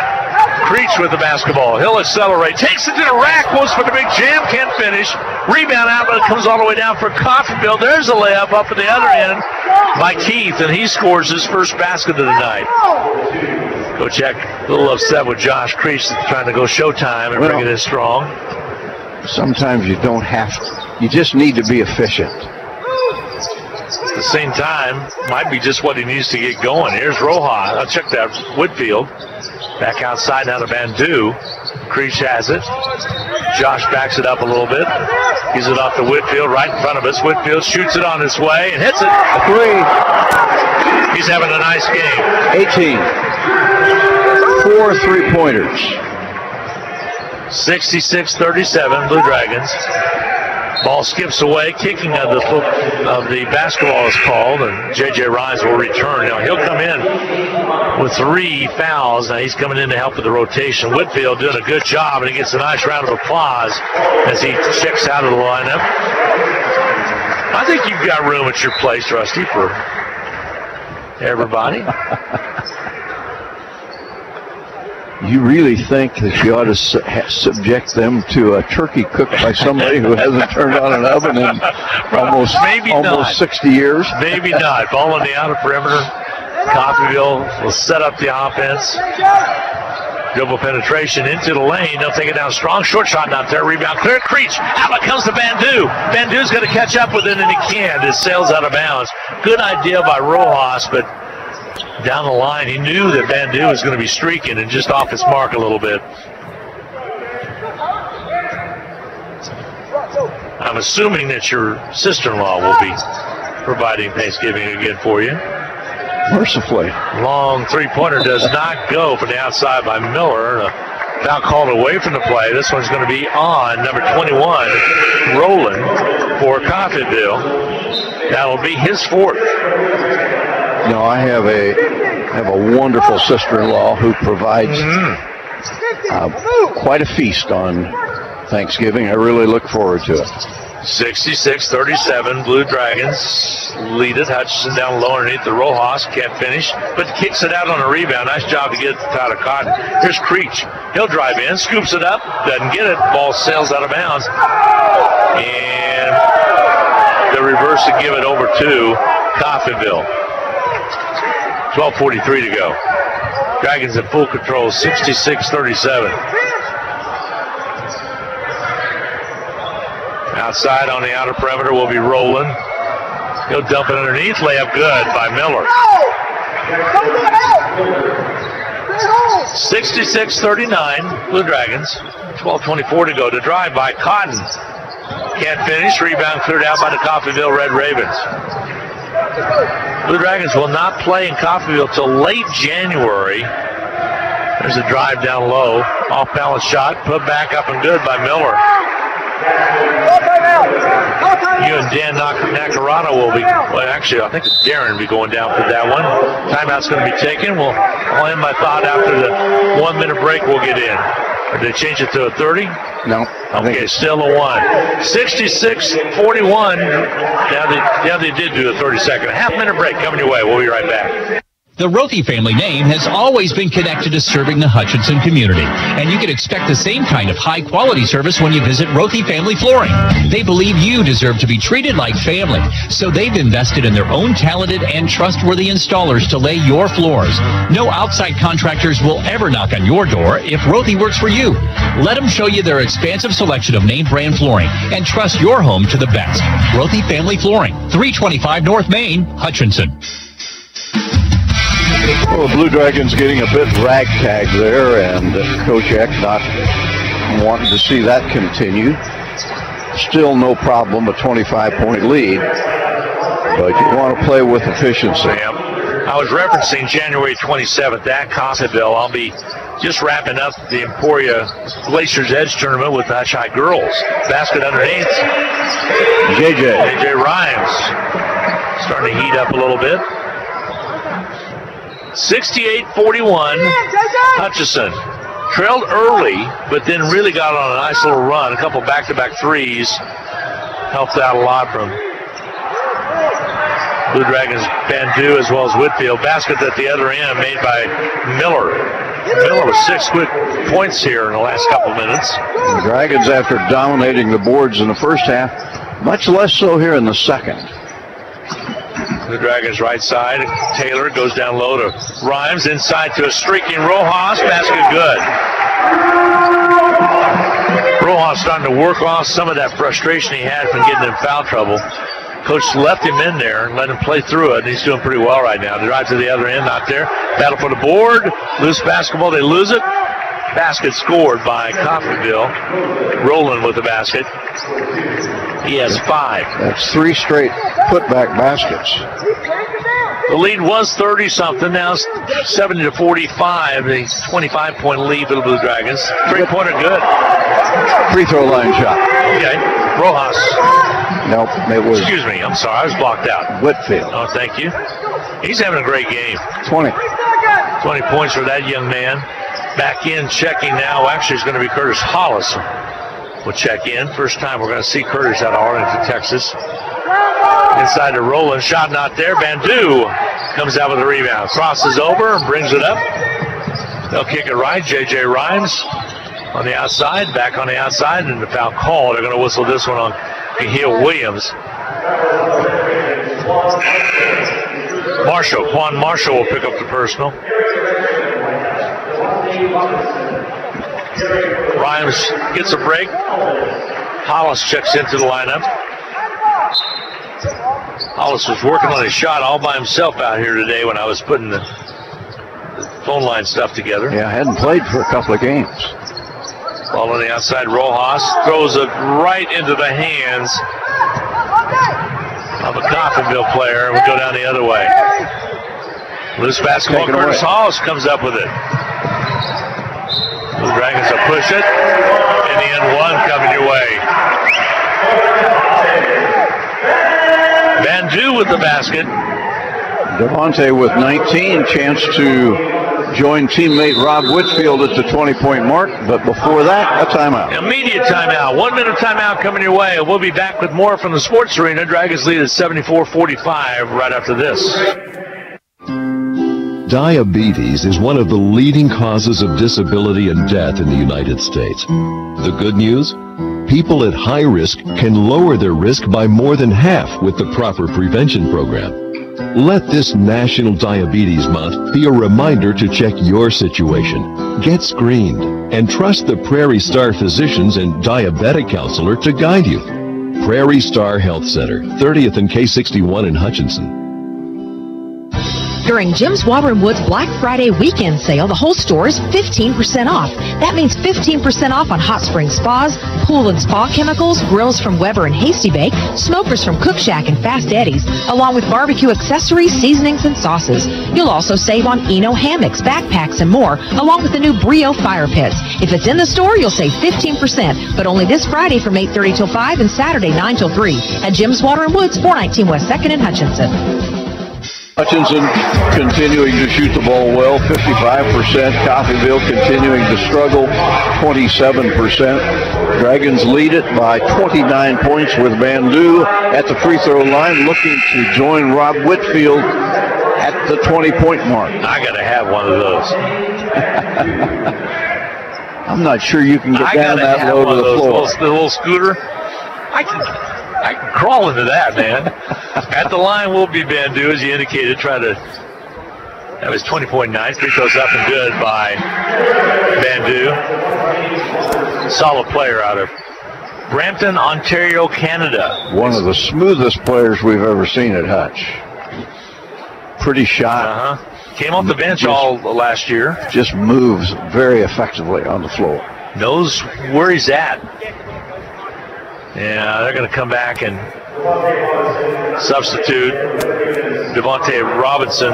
Creech with the basketball. He'll accelerate. Takes it to the rack. Goes for the big jam. Can't finish. Rebound outlet comes all the way down for Coffeyville. There's a layup up at the other end by Keith, and he scores his first basket of the night. Coach Eck a little upset with Josh Creech trying to go showtime and bring it in strong. Sometimes you don't have to. You just need to be efficient. At the same time, might be just what he needs to get going. Here's Rojas. I'll check that. Whitfield. Back outside now to Bandu. Creech has it. Josh backs it up a little bit. Gives it off to Whitfield right in front of us. Whitfield shoots it on his way and hits it. A three. He's having a nice game. 18. 4 3-pointers. 66-37, Blue Dragons. Ball skips away. Kicking of the basketball is called, and J.J. Rhines will return. Now he'll come in with 3 fouls. Now he's coming in to help with the rotation. Whitfield doing a good job, and he gets a nice round of applause as he checks out of the lineup. I think you've got room at your place, Rusty, for everybody. You really think that you ought to subject them to a turkey cooked by somebody who hasn't turned on an oven in almost 60 years? Maybe not. Ball on the outer perimeter. Coffeyville will set up the offense. Dribble penetration into the lane. They'll take it down strong. Short shot not there. Rebound clear. Creech. Outlet comes to Bandu. Bandu's going to catch up with it, and he can't. It sails out of bounds. Good idea by Rojas, but down the line, he knew that Bandu was going to be streaking and just off his mark a little bit. I'm assuming that your sister-in-law will be providing Thanksgiving again for you. Mercifully. Long three-pointer does not go from the outside by Miller. Foul called away from the play. This one's going to be on number 21, Roland for Coffeyville. That'll be his 4th. No, I have a wonderful sister-in-law who provides quite a feast on Thanksgiving. I really look forward to it. 66-37, Blue Dragons lead it. Hutchinson down low underneath the Rojas. Can't finish, but kicks it out on a rebound. Nice job to get it to Tyler Cotton. Here's Creech. He'll drive in, scoops it up, doesn't get it. Ball sails out of bounds. And the reverse to give it over to Coffeyville. 12:43 to go. Dragons in full control, 66-37. Outside on the outer perimeter will be Roland. He'll dump it underneath. Layup good by Miller. 66-39, Blue Dragons. 12:24 to go. To drive by Cotton. Can't finish. Rebound cleared out by the Coffeyville Red Ravens. Blue Dragons will not play in Coffeyville till late January. There's a drive down low. Off-balance shot. Put back up and good by Miller. You and Dan Nacarata will be, well, actually, I think it's Darren will be going down for that one. Timeout's going to be taken. I'll end my thought after the 1 minute break we'll get in. Or did they change it to a 30? No. Okay, still a 1. 66-41. Now they did do a 30-second. A half-minute break coming your way. We'll be right back. The Rothy family name has always been connected to serving the Hutchinson community, and you can expect the same kind of high-quality service when you visit Rothy Family Flooring. They believe you deserve to be treated like family, so they've invested in their own talented and trustworthy installers to lay your floors. No outside contractors will ever knock on your door if Rothy works for you. Let them show you their expansive selection of name brand flooring, and trust your home to the best. Rothy Family Flooring, 325 North Main, Hutchinson. Well, the Blue Dragons getting a bit ragtag there, and Coach Eck not wanting to see that continue. Still no problem, a 25-point lead, but you want to play with efficiency. I was referencing January 27th at Coffeyville. I'll be just wrapping up the Emporia Glacier's Edge tournament with the Hutch High girls. Basket underneath. JJ Rhymes starting to heat up a little bit. 68-41, Hutchinson. Trailed early, but then really got on a nice little run. A couple back-to-back threes helped out a lot from Blue Dragons, Bandu, as well as Whitfield. Basket at the other end made by Miller. Miller with 6 quick points here in the last couple minutes. The Dragons, after dominating the boards in the first half, much less so here in the second. The Dragons right side. Taylor goes down low to Rhymes. Inside to a streaking Rojas. Basket good. Rojas starting to work off some of that frustration he had from getting in foul trouble. Coach left him in there and let him play through it. And he's doing pretty well right now. The drive to the other end, not there. Battle for the board. Loose basketball. They lose it. Basket scored by Coffeyville. Rowland with the basket. He has 5. That's 3 straight putback baskets. The lead was 30-something. Now it's 70-45. The 25-point lead for the Blue Dragons. 3-pointer good. Free throw line shot. Okay. Rojas. Nope, it was. Excuse me. I'm sorry. I was blocked out. Whitfield. Oh, thank you. He's having a great game. 20 points for that young man. Back in checking now. Actually, it's going to be Curtis Hollis. Will check in. First time we're going to see Curtis out of Arlington, Texas. Inside to Rowland. Shot not there. Bandu comes out with a rebound. Crosses over and brings it up. They'll kick it right. J.J. Rhymes on the outside. Back on the outside. And the foul call. They're going to whistle this one on Kahil Williams. Quan Marshall will pick up the personal. Rhymes gets a break. Hollis checks into the lineup. Hollis was working on his shot all by himself out here today when I was putting the phone line stuff together. Yeah, hadn't played for a couple of games. Ball on the outside. Rojas throws it right into the hands of a Coffeyville player and we go down the other way. Loose basketball. Curtis Hollis comes up with it. The Dragons will push it. In the end, 1 coming your way. Bandu with the basket. Devontae with 19, chance to join teammate Rob Whitfield at the 20-point mark, but before that, a timeout. Immediate timeout. 1 minute timeout coming your way. We'll be back with more from the sports arena. Dragons lead at 74-45 right after this. Diabetes is one of the leading causes of disability and death in the United States. The good news? People at high risk can lower their risk by more than half with the proper prevention program. Let this National Diabetes Month be a reminder to check your situation, get screened, and trust the Prairie Star physicians and diabetic counselor to guide you. Prairie Star Health Center, 30th and K61 in Hutchinson. During Jim's Water and Woods Black Friday weekend sale, the whole store is 15% off. That means 15% off on hot spring spas, pool and spa chemicals, grills from Weber and Hasty Bake, smokers from Cook Shack and Fast Eddie's, along with barbecue accessories, seasonings, and sauces. You'll also save on Eno hammocks, backpacks, and more, along with the new Brio fire pits. If it's in the store, you'll save 15%, but only this Friday from 8:30 till 5 and Saturday 9 till 3 at Jim's Water and Woods, 419 West 2nd in Hutchinson. Hutchinson continuing to shoot the ball well, 55%. Coffeyville continuing to struggle, 27%. Dragons lead it by 29 points with Bandu at the free throw line, looking to join Rob Whitfield at the 20-point mark. I got to have one of those. I'm not sure you can get down that low to the floor. The little scooter. I can crawl into that, man. At the line will be Bandu, as you indicated. That was 20.9. Free throws up and good by Bandu. Solid player out of Brampton, Ontario, Canada. One of the smoothest players we've ever seen at Hutch. Pretty shot. Came off the bench all last year. Just moves very effectively on the floor. Knows where he's at. Yeah, they're going to come back and substitute Devontae Robinson.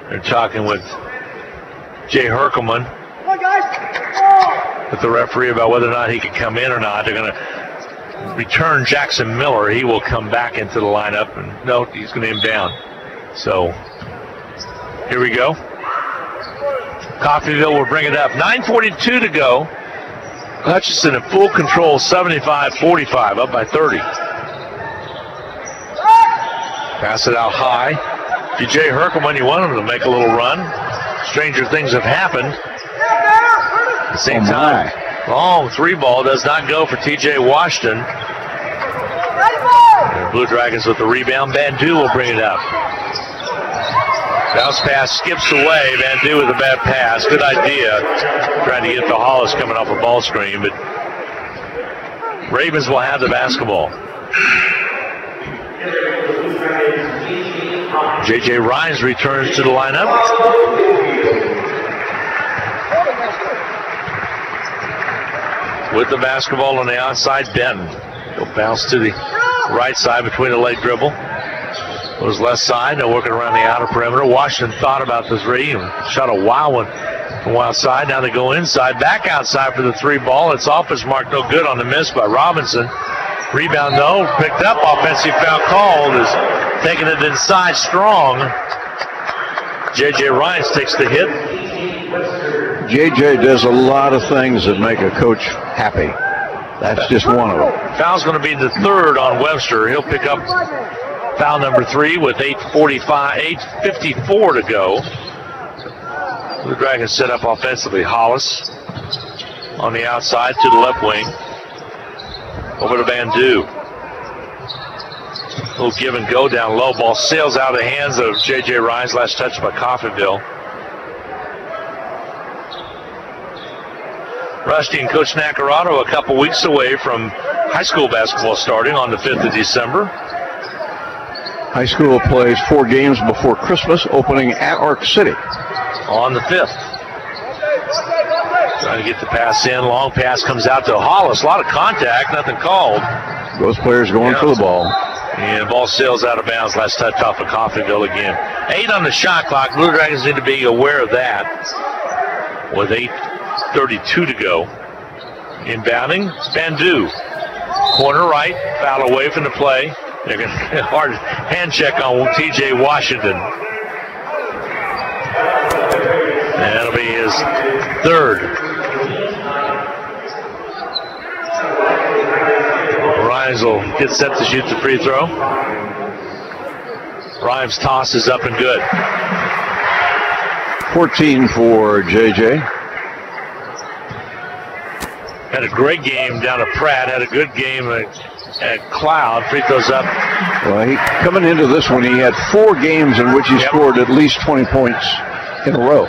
They're talking with Jay Herkelman, with the referee, about whether or not he can come in or not. They're going to return Jackson Miller. He will come back into the lineup, and no, he's going to aim down. So here we go. Coffeyville will bring it up. 9:42 to go. Hutchinson in full control, 75-45, up by 30. Pass it out high. If you're Jay Herkelman, you want him to make a little run. Stranger things have happened. At the same time, long three ball does not go for TJ Washington. And Blue Dragons with the rebound. Bandu will bring it up. Bounce pass skips away. Bandu with a bad pass. Good idea. Trying to get to Hollis coming off a ball screen, but Ravens will have the basketball. J.J. Rhines returns to the lineup. With the basketball on the outside, Benton. He'll bounce to the right side between the leg dribble. Goes left side, they're working around the outer perimeter. Washington thought about the three and shot a wild one from outside. Now they go inside, back outside for the three ball. It's off his mark, no good on the miss by Robinson. Rebound, no, picked up. Offensive foul called, is taking it inside strong. J.J. Rhines takes the hit. J.J. does a lot of things that make a coach happy. That's just one of them. Foul's going to be the third on Webster. He'll pick up foul number 3 with 8:54 to go. The Dragons set up offensively. Hollis on the outside to the left wing. Over to Bandu. Little give and go down low. Ball sails out of the hands of J.J. Rhines. Last touch by Coffeyville. Rusty and Coach Nacarado a couple weeks away from high school basketball starting on the 5th of December. High school plays 4 games before Christmas, opening at Arc City. On the 5th. Trying to get the pass in. Long pass comes out to Hollis. A lot of contact, nothing called. Those players going for the ball. And the ball sails out of bounds. Last touch off of Coffeyville again. 8 on the shot clock. Blue Dragons need to be aware of that. With 8:32 to go. Inbounding, Bandu. Corner right, foul away from the play. They're going to hard hand check on TJ Washington. And that'll be his third. Rhymes will get set to shoot the free throw. Rhymes toss is up and good. 14 for JJ. Had a great game down at Pratt. Had a good game at Cloud. Free throws up. Well, coming into this one, he had 4 games in which he scored at least 20 points in a row.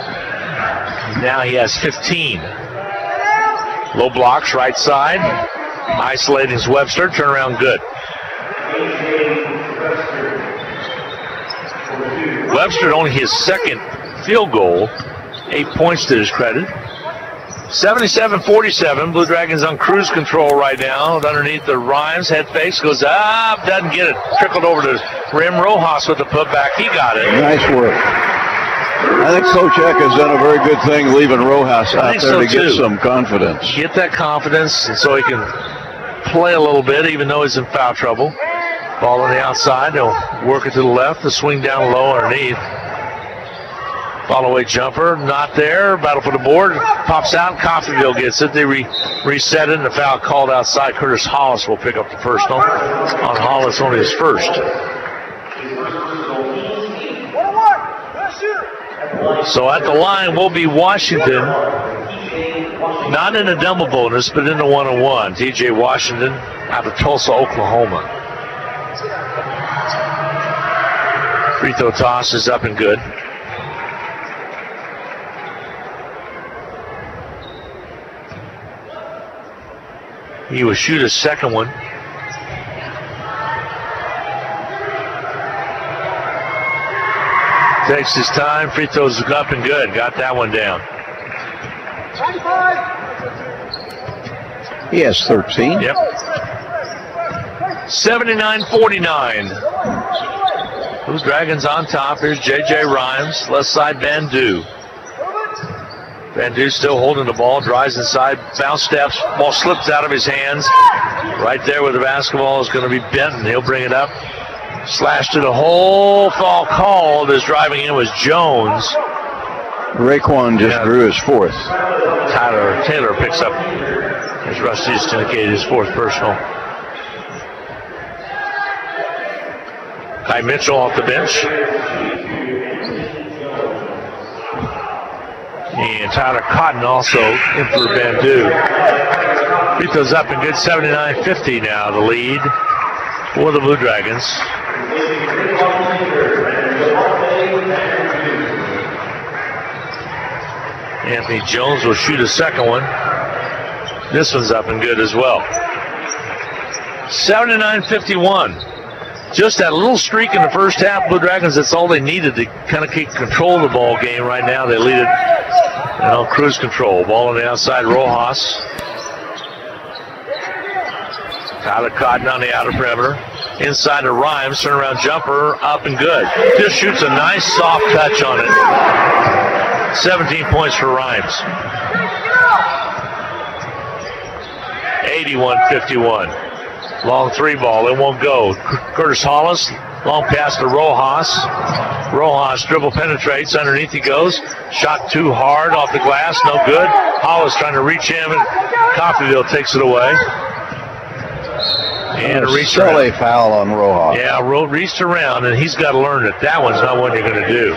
Now he has 15. Low blocks, right side. Isolating Webster. Turnaround good. Webster only his second field goal. 8 points to his credit. 77-47. Blue Dragons on cruise control right now. Underneath the Rhymes. Head fakes. Goes up. Doesn't get it. Trickled over to rim. Rojas with the putback. He got it. Nice work. I think Coach Eck has done a very good thing leaving Rojas out there to get some confidence. Get that confidence and so he can play a little bit even though he's in foul trouble. Ball on the outside. They'll work it to the left. The swing down low underneath. Follow away jumper, not there. Battle for the board, pops out. Coffeyville gets it. They reset it, and the foul called outside. Curtis Hollis will pick up the personal. On Hollis, only his first. So at the line will be Washington. Not in a double bonus, but in the one-on-one. TJ Washington out of Tulsa, Oklahoma. Free throw toss is up and good. He will shoot a second one. Takes his time. Free throws up and good. Got that one down. He has 13. Yep. 79-49. Blue Dragons on top. Here's J.J. Rhymes. Left side, Bandu. Bandu still holding the ball. Drives inside. Bounce steps. Ball slips out of his hands. Right there with the basketball is going to be Benton. He'll bring it up. Slash to the hole. Foul called as driving in was Jones. Raekwon just drew his fourth. Tyler Taylor picks up, as Rusty just indicated, his fourth personal. Kai Mitchell off the bench. And Tyler Cotton also in for Bandu. Free throws up and good. 79-50 now, the lead for the Blue Dragons. Anthony Jones will shoot a second one. This one's up and good as well. 79-51. Just that little streak in the first half, Blue Dragons, that's all they needed to kind of keep control of the ball game. Right now they lead it on cruise control. Ball on the outside, Rojas. Tyler Cotton on the outer perimeter. Inside to Rhymes, turnaround jumper, up and good. Just shoots a nice soft touch on it. 17 points for Rhymes. 81-51. Long three ball, it won't go. Curtis Hollis, long pass to Rojas. Rojas dribble penetrates, underneath he goes. Shot too hard off the glass, no good. Hollis trying to reach him, and Coffeyville takes it away. And a reach around. Foul on Rojas. Yeah, reached around, and he's got to learn that that one's not what you're going to do.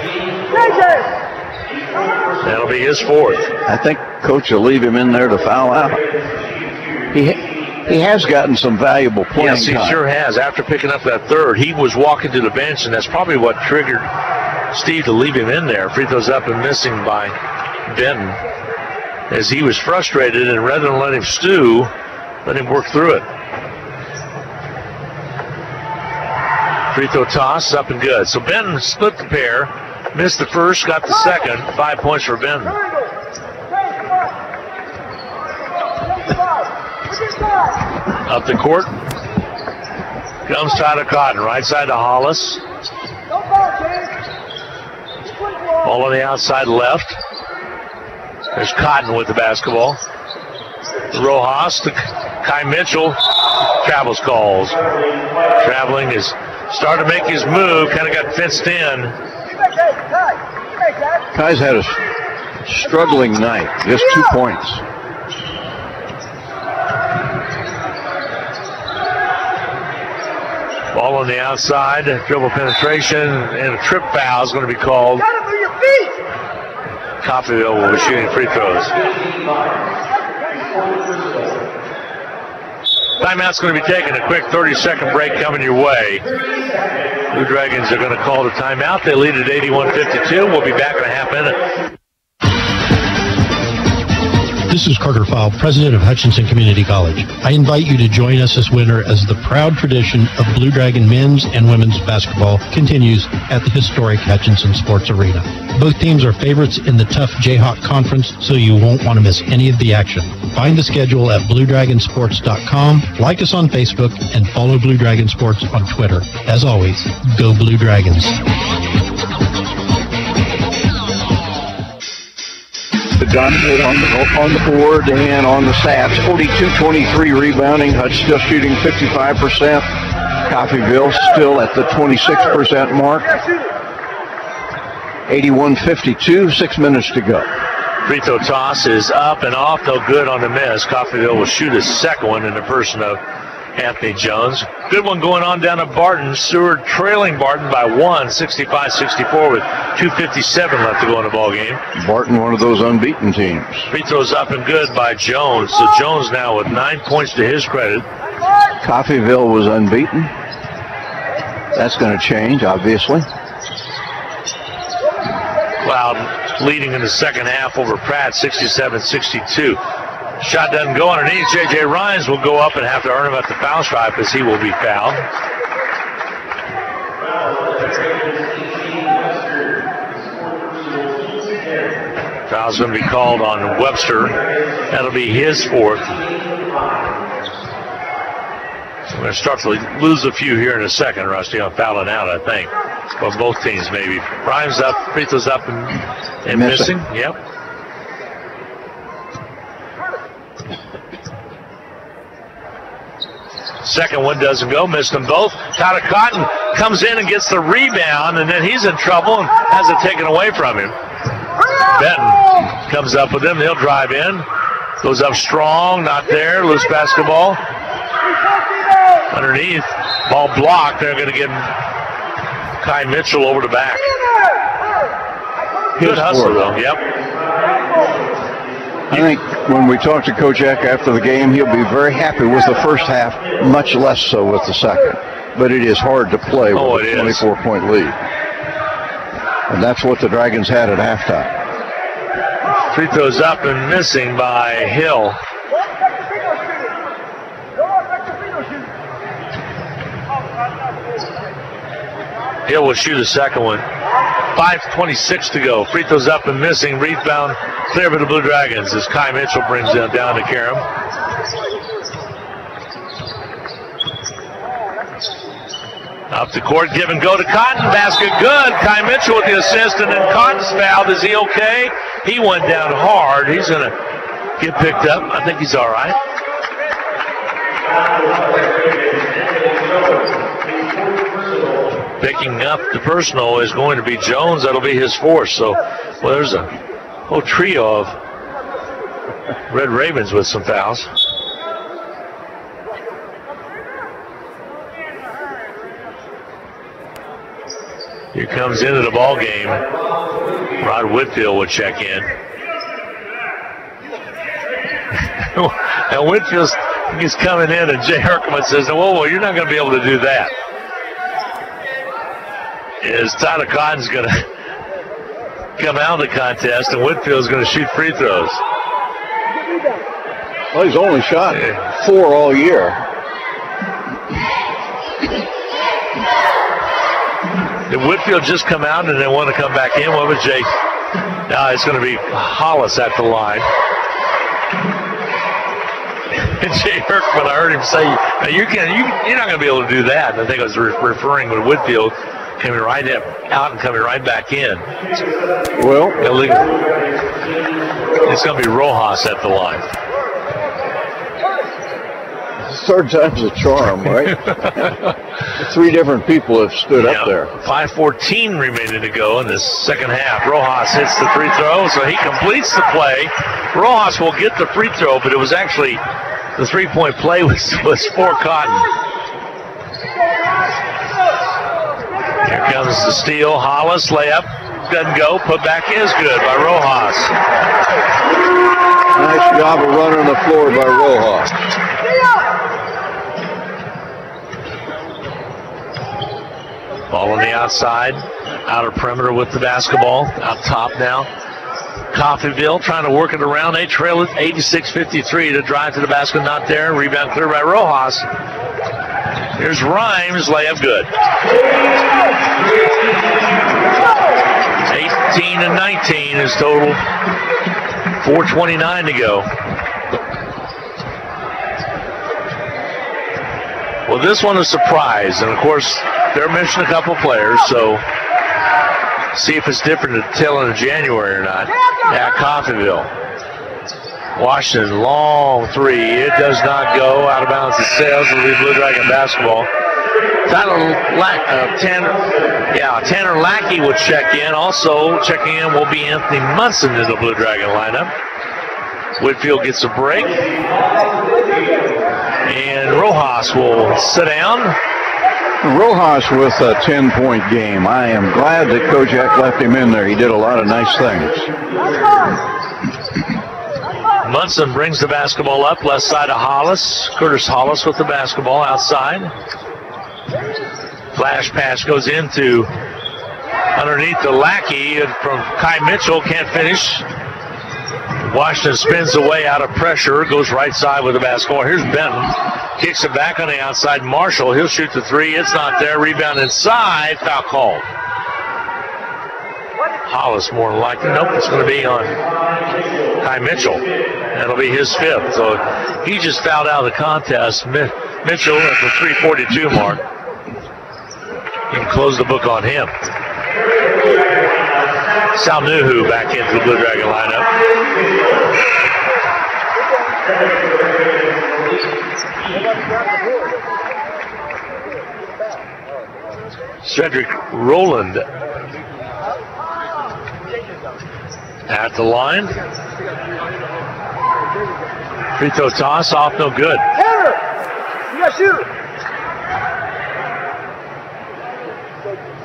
That'll be his fourth. I think Coach will leave him in there to foul out. He has gotten some valuable playing time. Yes, he sure has. After picking up that third, he was walking to the bench, and that's probably what triggered Steve to leave him in there. Free throws up and missing by Benton. As he was frustrated, and rather than let him stew, let him work through it. Free throw toss, up and good. So Benton split the pair, missed the first, got the second. 5 points for Benton. Up the court comes Tyler Cotton, right side to Hollis. Ball on the outside left. There's Cotton with the basketball. Rojas to Kai Mitchell. Travels calls. Traveling is starting to make his move, kind of got fenced in. Kai's had a struggling night, just 2 points. Ball on the outside, dribble penetration, and a trip foul is going to be called. Coffeyville will be shooting free throws. Timeout's going to be taken. A quick 30-second break coming your way. Blue Dragons are going to call the timeout. They lead at 81-52. We'll be back in a half minute. This is Carter Fowle, president of Hutchinson Community College. I invite you to join us this winter as the proud tradition of Blue Dragon men's and women's basketball continues at the historic Hutchinson Sports Arena. Both teams are favorites in the tough Jayhawk Conference, so you won't want to miss any of the action. Find the schedule at BlueDragonSports.com, like us on Facebook, and follow Blue Dragon Sports on Twitter. As always, go Blue Dragons. The gun on the board and on the stats. 42-23 rebounding. Hutch still shooting 55%. Coffeyville still at the 26% mark. 81-52, 6 minutes to go. Free throw toss is up and off, no good on the miss. Coffeyville will shoot a second one in the person of Anthony Jones. Good one going on down at Barton. Seward trailing Barton by 65-64 with 2:57 left to go in the ball game. Barton, one of those unbeaten teams. Free throws up and good by Jones. So Jones now with 9 points to his credit. Coffeyville was unbeaten. That's going to change, obviously. Cloud leading in the second half over Pratt, 67-62. Shot doesn't go underneath. J.J. Rhines will go up and have to earn him at the foul stripe as he will be fouled. Foul's going to be called on Webster. That'll be his fourth. So we're going to start to lose a few here in a second, Rusty, on fouling out, I think. Well, both teams maybe. Rhines up, free throws up and missing. Yep. Second one doesn't go, missed them both. Tyler Cotton comes in and gets the rebound, and then he's in trouble and has it taken away from him. Benton comes up with him, he'll drive in. Goes up strong, not there, loose basketball. Underneath, ball blocked, they're going to get Kai Mitchell over the back. Good hustle though, yep. I think when we talk to Coach Eck after the game, he'll be very happy with the first half, much less so with the second. But it is hard to play with a 24-point lead. And that's what the Dragons had at halftime. Free throws up and missing by Hill. Hill will shoot a second one. 5:26 to go. Free throws up and missing. Rebound clear for the Blue Dragons as Kai Mitchell brings them down to Karam. Up the court, give and go to Cotton. Basket good. Kai Mitchell with the assist, and then Cotton's fouled. Is he okay? He went down hard. He's going to get picked up. I think he's all right. Picking up the personal is going to be Jones. That'll be his fourth. So, well, there's a whole trio of Red Ravens with some fouls. Here comes into the ball game. Rod Whitfield will check in. And Whitfield is coming in, and Jay Herkiman says, whoa, you're not going to be able to do that. Is Tyler Cotton's going to come out of the contest, and Whitfield's going to shoot free throws. Well, he's only shot 4 all year. Did Whitfield just come out and then want to come back in? What was Jake? Now it's going to be Hollis at the line. And Jay Herkman, I heard him say, you're not going to be able to do that. And I think I was referring to Whitfield coming right out and coming right back in. Well, it's going to be Rojas at the line. Third time's a charm, right? 3 different people have stood up there. 5:14 remaining to go in this second half. Rojas hits the free throw, so he completes the play. Rojas will get the free throw, but it was actually the 3-point play was for Cotton. Here comes the steal. Hollis layup doesn't go. Put back is good by Rojas. Nice job of running the floor by Rojas. Ball on the outside, outer perimeter with the basketball, out top now. Coffeyville trying to work it around. They trail it 86-53 to drive to the basket. Not there. Rebound clear by Rojas. Here's Rhymes. Layup good. 18-19 is total. 4:29 to go. Well, this one is a surprise. And, of course, they're missing a couple players, so see if it's different at the tail end of January or not at Coffeyville. Washington, long three. It does not go. Out of bounds to Sales. It'll be Blue Dragon basketball. Tanner Lackey will check in. Also checking in will be Anthony Munson in the Blue Dragon lineup. Whitfield gets a break. And Rojas will sit down. Rojas with a 10-point game. I am glad that Kojak left him in there. He did a lot of nice things. Munson brings the basketball up, left side of Hollis. Curtis Hollis with the basketball outside. Flash pass goes into underneath the Lackey from Kai Mitchell, can't finish. Washington spins away out of pressure, goes right side with the basketball. Here's Benton, kicks it back on the outside. Marshall, he'll shoot the three, it's not there. Rebound inside, foul called. Hollis more than likely. Nope, it's going to be on Kai Mitchell. That'll be his fifth. So he just fouled out of the contest. Mitchell at the 3:42 mark. You can close the book on him. Salnuhu back into the Blue Dragon lineup. Cedric Rowland at the line. Free throw toss off, no good. You got shoot.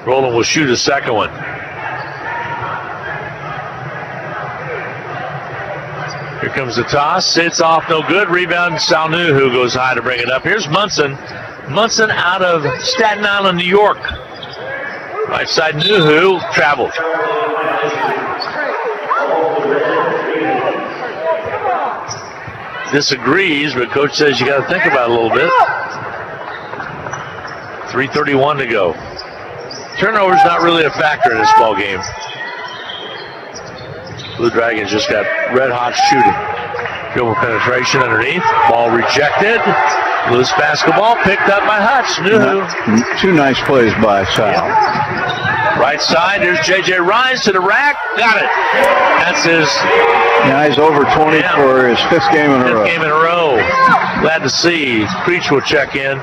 Rowland will shoot a second one. Here comes the toss. It's off, no good. Rebound, Salnuhu goes high to bring it up. Here's Munson. Munson out of Staten Island, New York. Right side, Nuhu traveled. Disagrees, but coach says you got to think about it a little bit. 3:31 to go. Turnover's not really a factor in this ball game. Blue Dragons just got red hot shooting. Dribble penetration underneath. Ball rejected. Loose basketball picked up by Hutch. Nuhu. Two nice plays by Sal. Right side, there's J.J. Rhines to the rack. Got it. That's his. Yeah, he's over 20 for his fifth game in a row. Fifth game in a row. Glad to see. Creech will check in.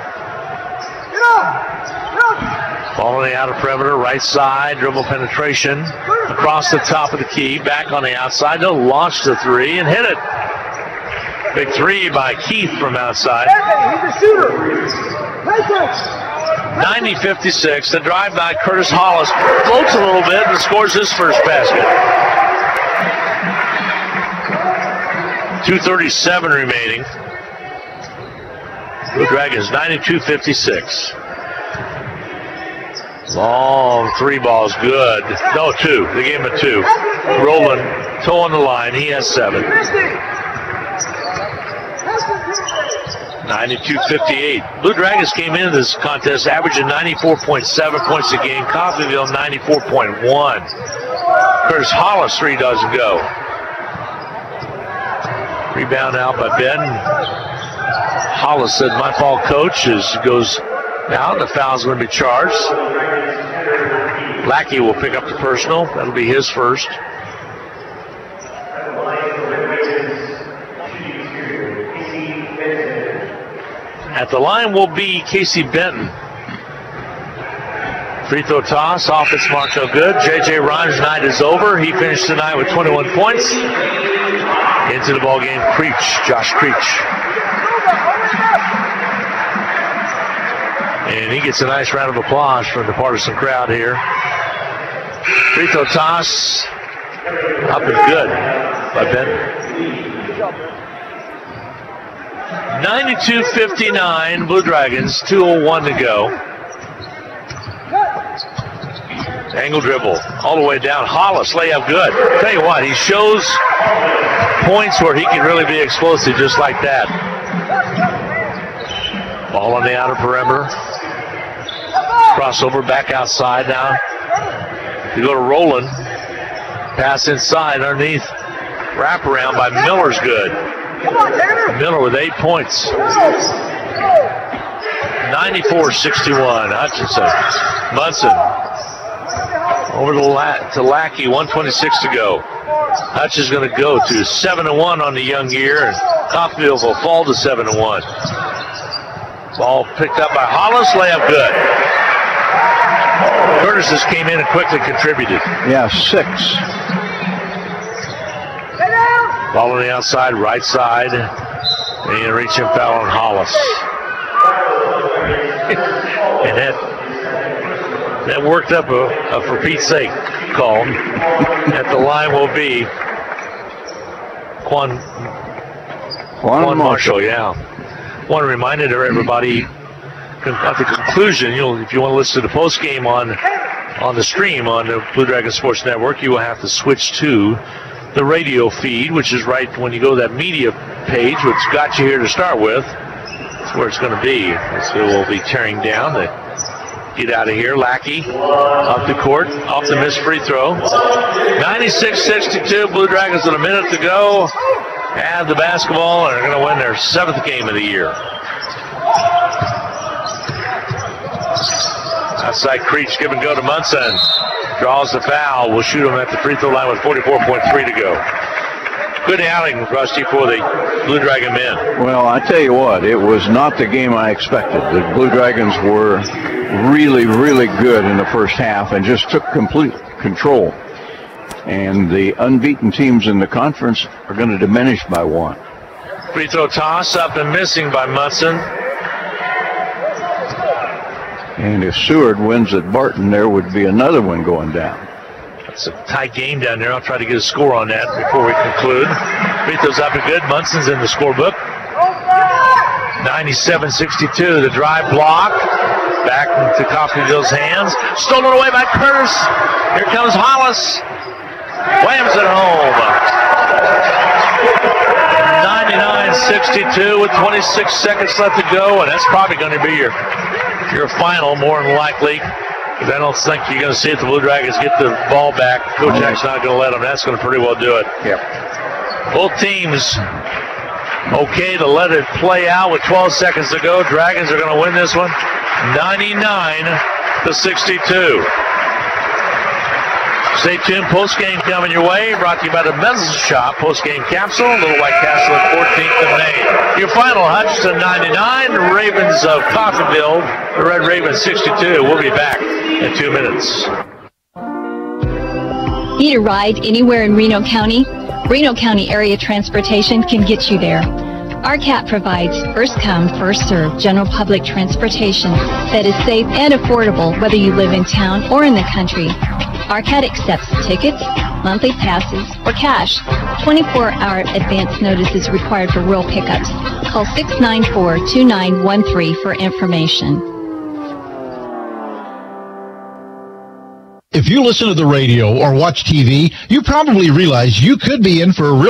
Ball on the outer perimeter, right side, dribble penetration across the top of the key, back on the outside. They'll launch the three and hit it. Big three by Keith from outside. He's a shooter. 90-56. The drive by Curtis Hollis floats a little bit and scores his first basket. 2:37 remaining. Blue Dragons 92-56. Long three balls, good. No, two. They gave him a two. Rowland, toe on the line. He has 7. 92-58. Blue Dragons came into this contest averaging 94.7 points a game. Coffeyville 94.1. Curtis Hollis, 3 doesn't go. Rebound out by Ben. Hollis said, "My fault, coach," as goes out. The foul's going to be charged. Lackey will pick up the personal. That'll be his first. At the line will be Casey Benton. Free throw toss, off its mark, no good. J.J. Rhymes' night is over. He finished tonight with 21 points. Into the ball game, Creech, Josh Creech. And he gets a nice round of applause from the partisan crowd here. Free throw toss, up and good by Benton. 92-59, Blue Dragons, 2:01 to go. Angle dribble all the way down. Hollis, layup good. Tell you what, he shows points where he can really be explosive just like that. Ball on the outer perimeter. Crossover back outside now. You go to Rowland. Pass inside underneath. Wraparound by Miller's good. Miller with 8 points. 94-61. Hutchinson. Munson. Over to Lackey. 1:26 to go. Hutch is going to go to 7-1 on the young year, and Coffeyville will fall to 7-1. Ball picked up by Hollis. Layup good. Curtis just came in and quickly contributed. Yeah, 6. Ball on the outside, right side. And reach and foul on Hollis. And that worked up a for Pete's sake call. At the line will be Quan Marshall, yeah. Want to remind everybody at the conclusion, if you want to listen to the post game on the stream on the Blue Dragon Sports Network, you will have to switch to the radio feed, which is right when you go to that media page, which got you here to start with. That's where it's going to be. So we'll be tearing down to get out of here. Lackey off the court, off the missed free throw. 96-62, Blue Dragons with a minute to go. Have the basketball and are going to win their 7th game of the year. Outside Creech, give and go to Munson. Draws the foul. Will shoot him at the free throw line with 44.3 to go. Good outing, Rusty, for the Blue Dragon men. Well, I tell you what, it was not the game I expected. The Blue Dragons were really, really good in the first half and just took complete control. And the unbeaten teams in the conference are going to diminish by 1. Free throw toss up and missing by Munson. And if Seward wins at Barton, there would be another one going down. It's a tight game down there. I'll try to get a score on that before we conclude. Free throws up and good. Munson's in the scorebook. 97-62. The drive block. Back into Coffeyville's hands. Stolen away by Curtis. Here comes Hollis. Whams it home. 99-62 with 26 seconds left to go, and that's probably going to be your final, more than likely. Because I don't think you're going to see if the Blue Dragons get the ball back. Coach Jack's not going to let them. That's going to pretty well do it. Yep. Both teams okay to let it play out with 12 seconds to go. Dragons are going to win this one 99-62. Stay tuned. Post-game coming your way. Brought to you by the Medicine Shop. Post-game capsule. Little White Castle at 14th and Main. Your final, Hutchinson 99. Ravens of Coffeyville. The Red Ravens 62. We'll be back in 2 minutes. Need a ride anywhere in Reno County? Reno County Area Transportation can get you there. RCAT provides first-come, first-served general public transportation that is safe and affordable whether you live in town or in the country. RCAT accepts tickets, monthly passes, or cash. 24-hour advance notice is required for rural pickups. Call 694-2913 for information. If you listen to the radio or watch TV, you probably realize you could be in for a real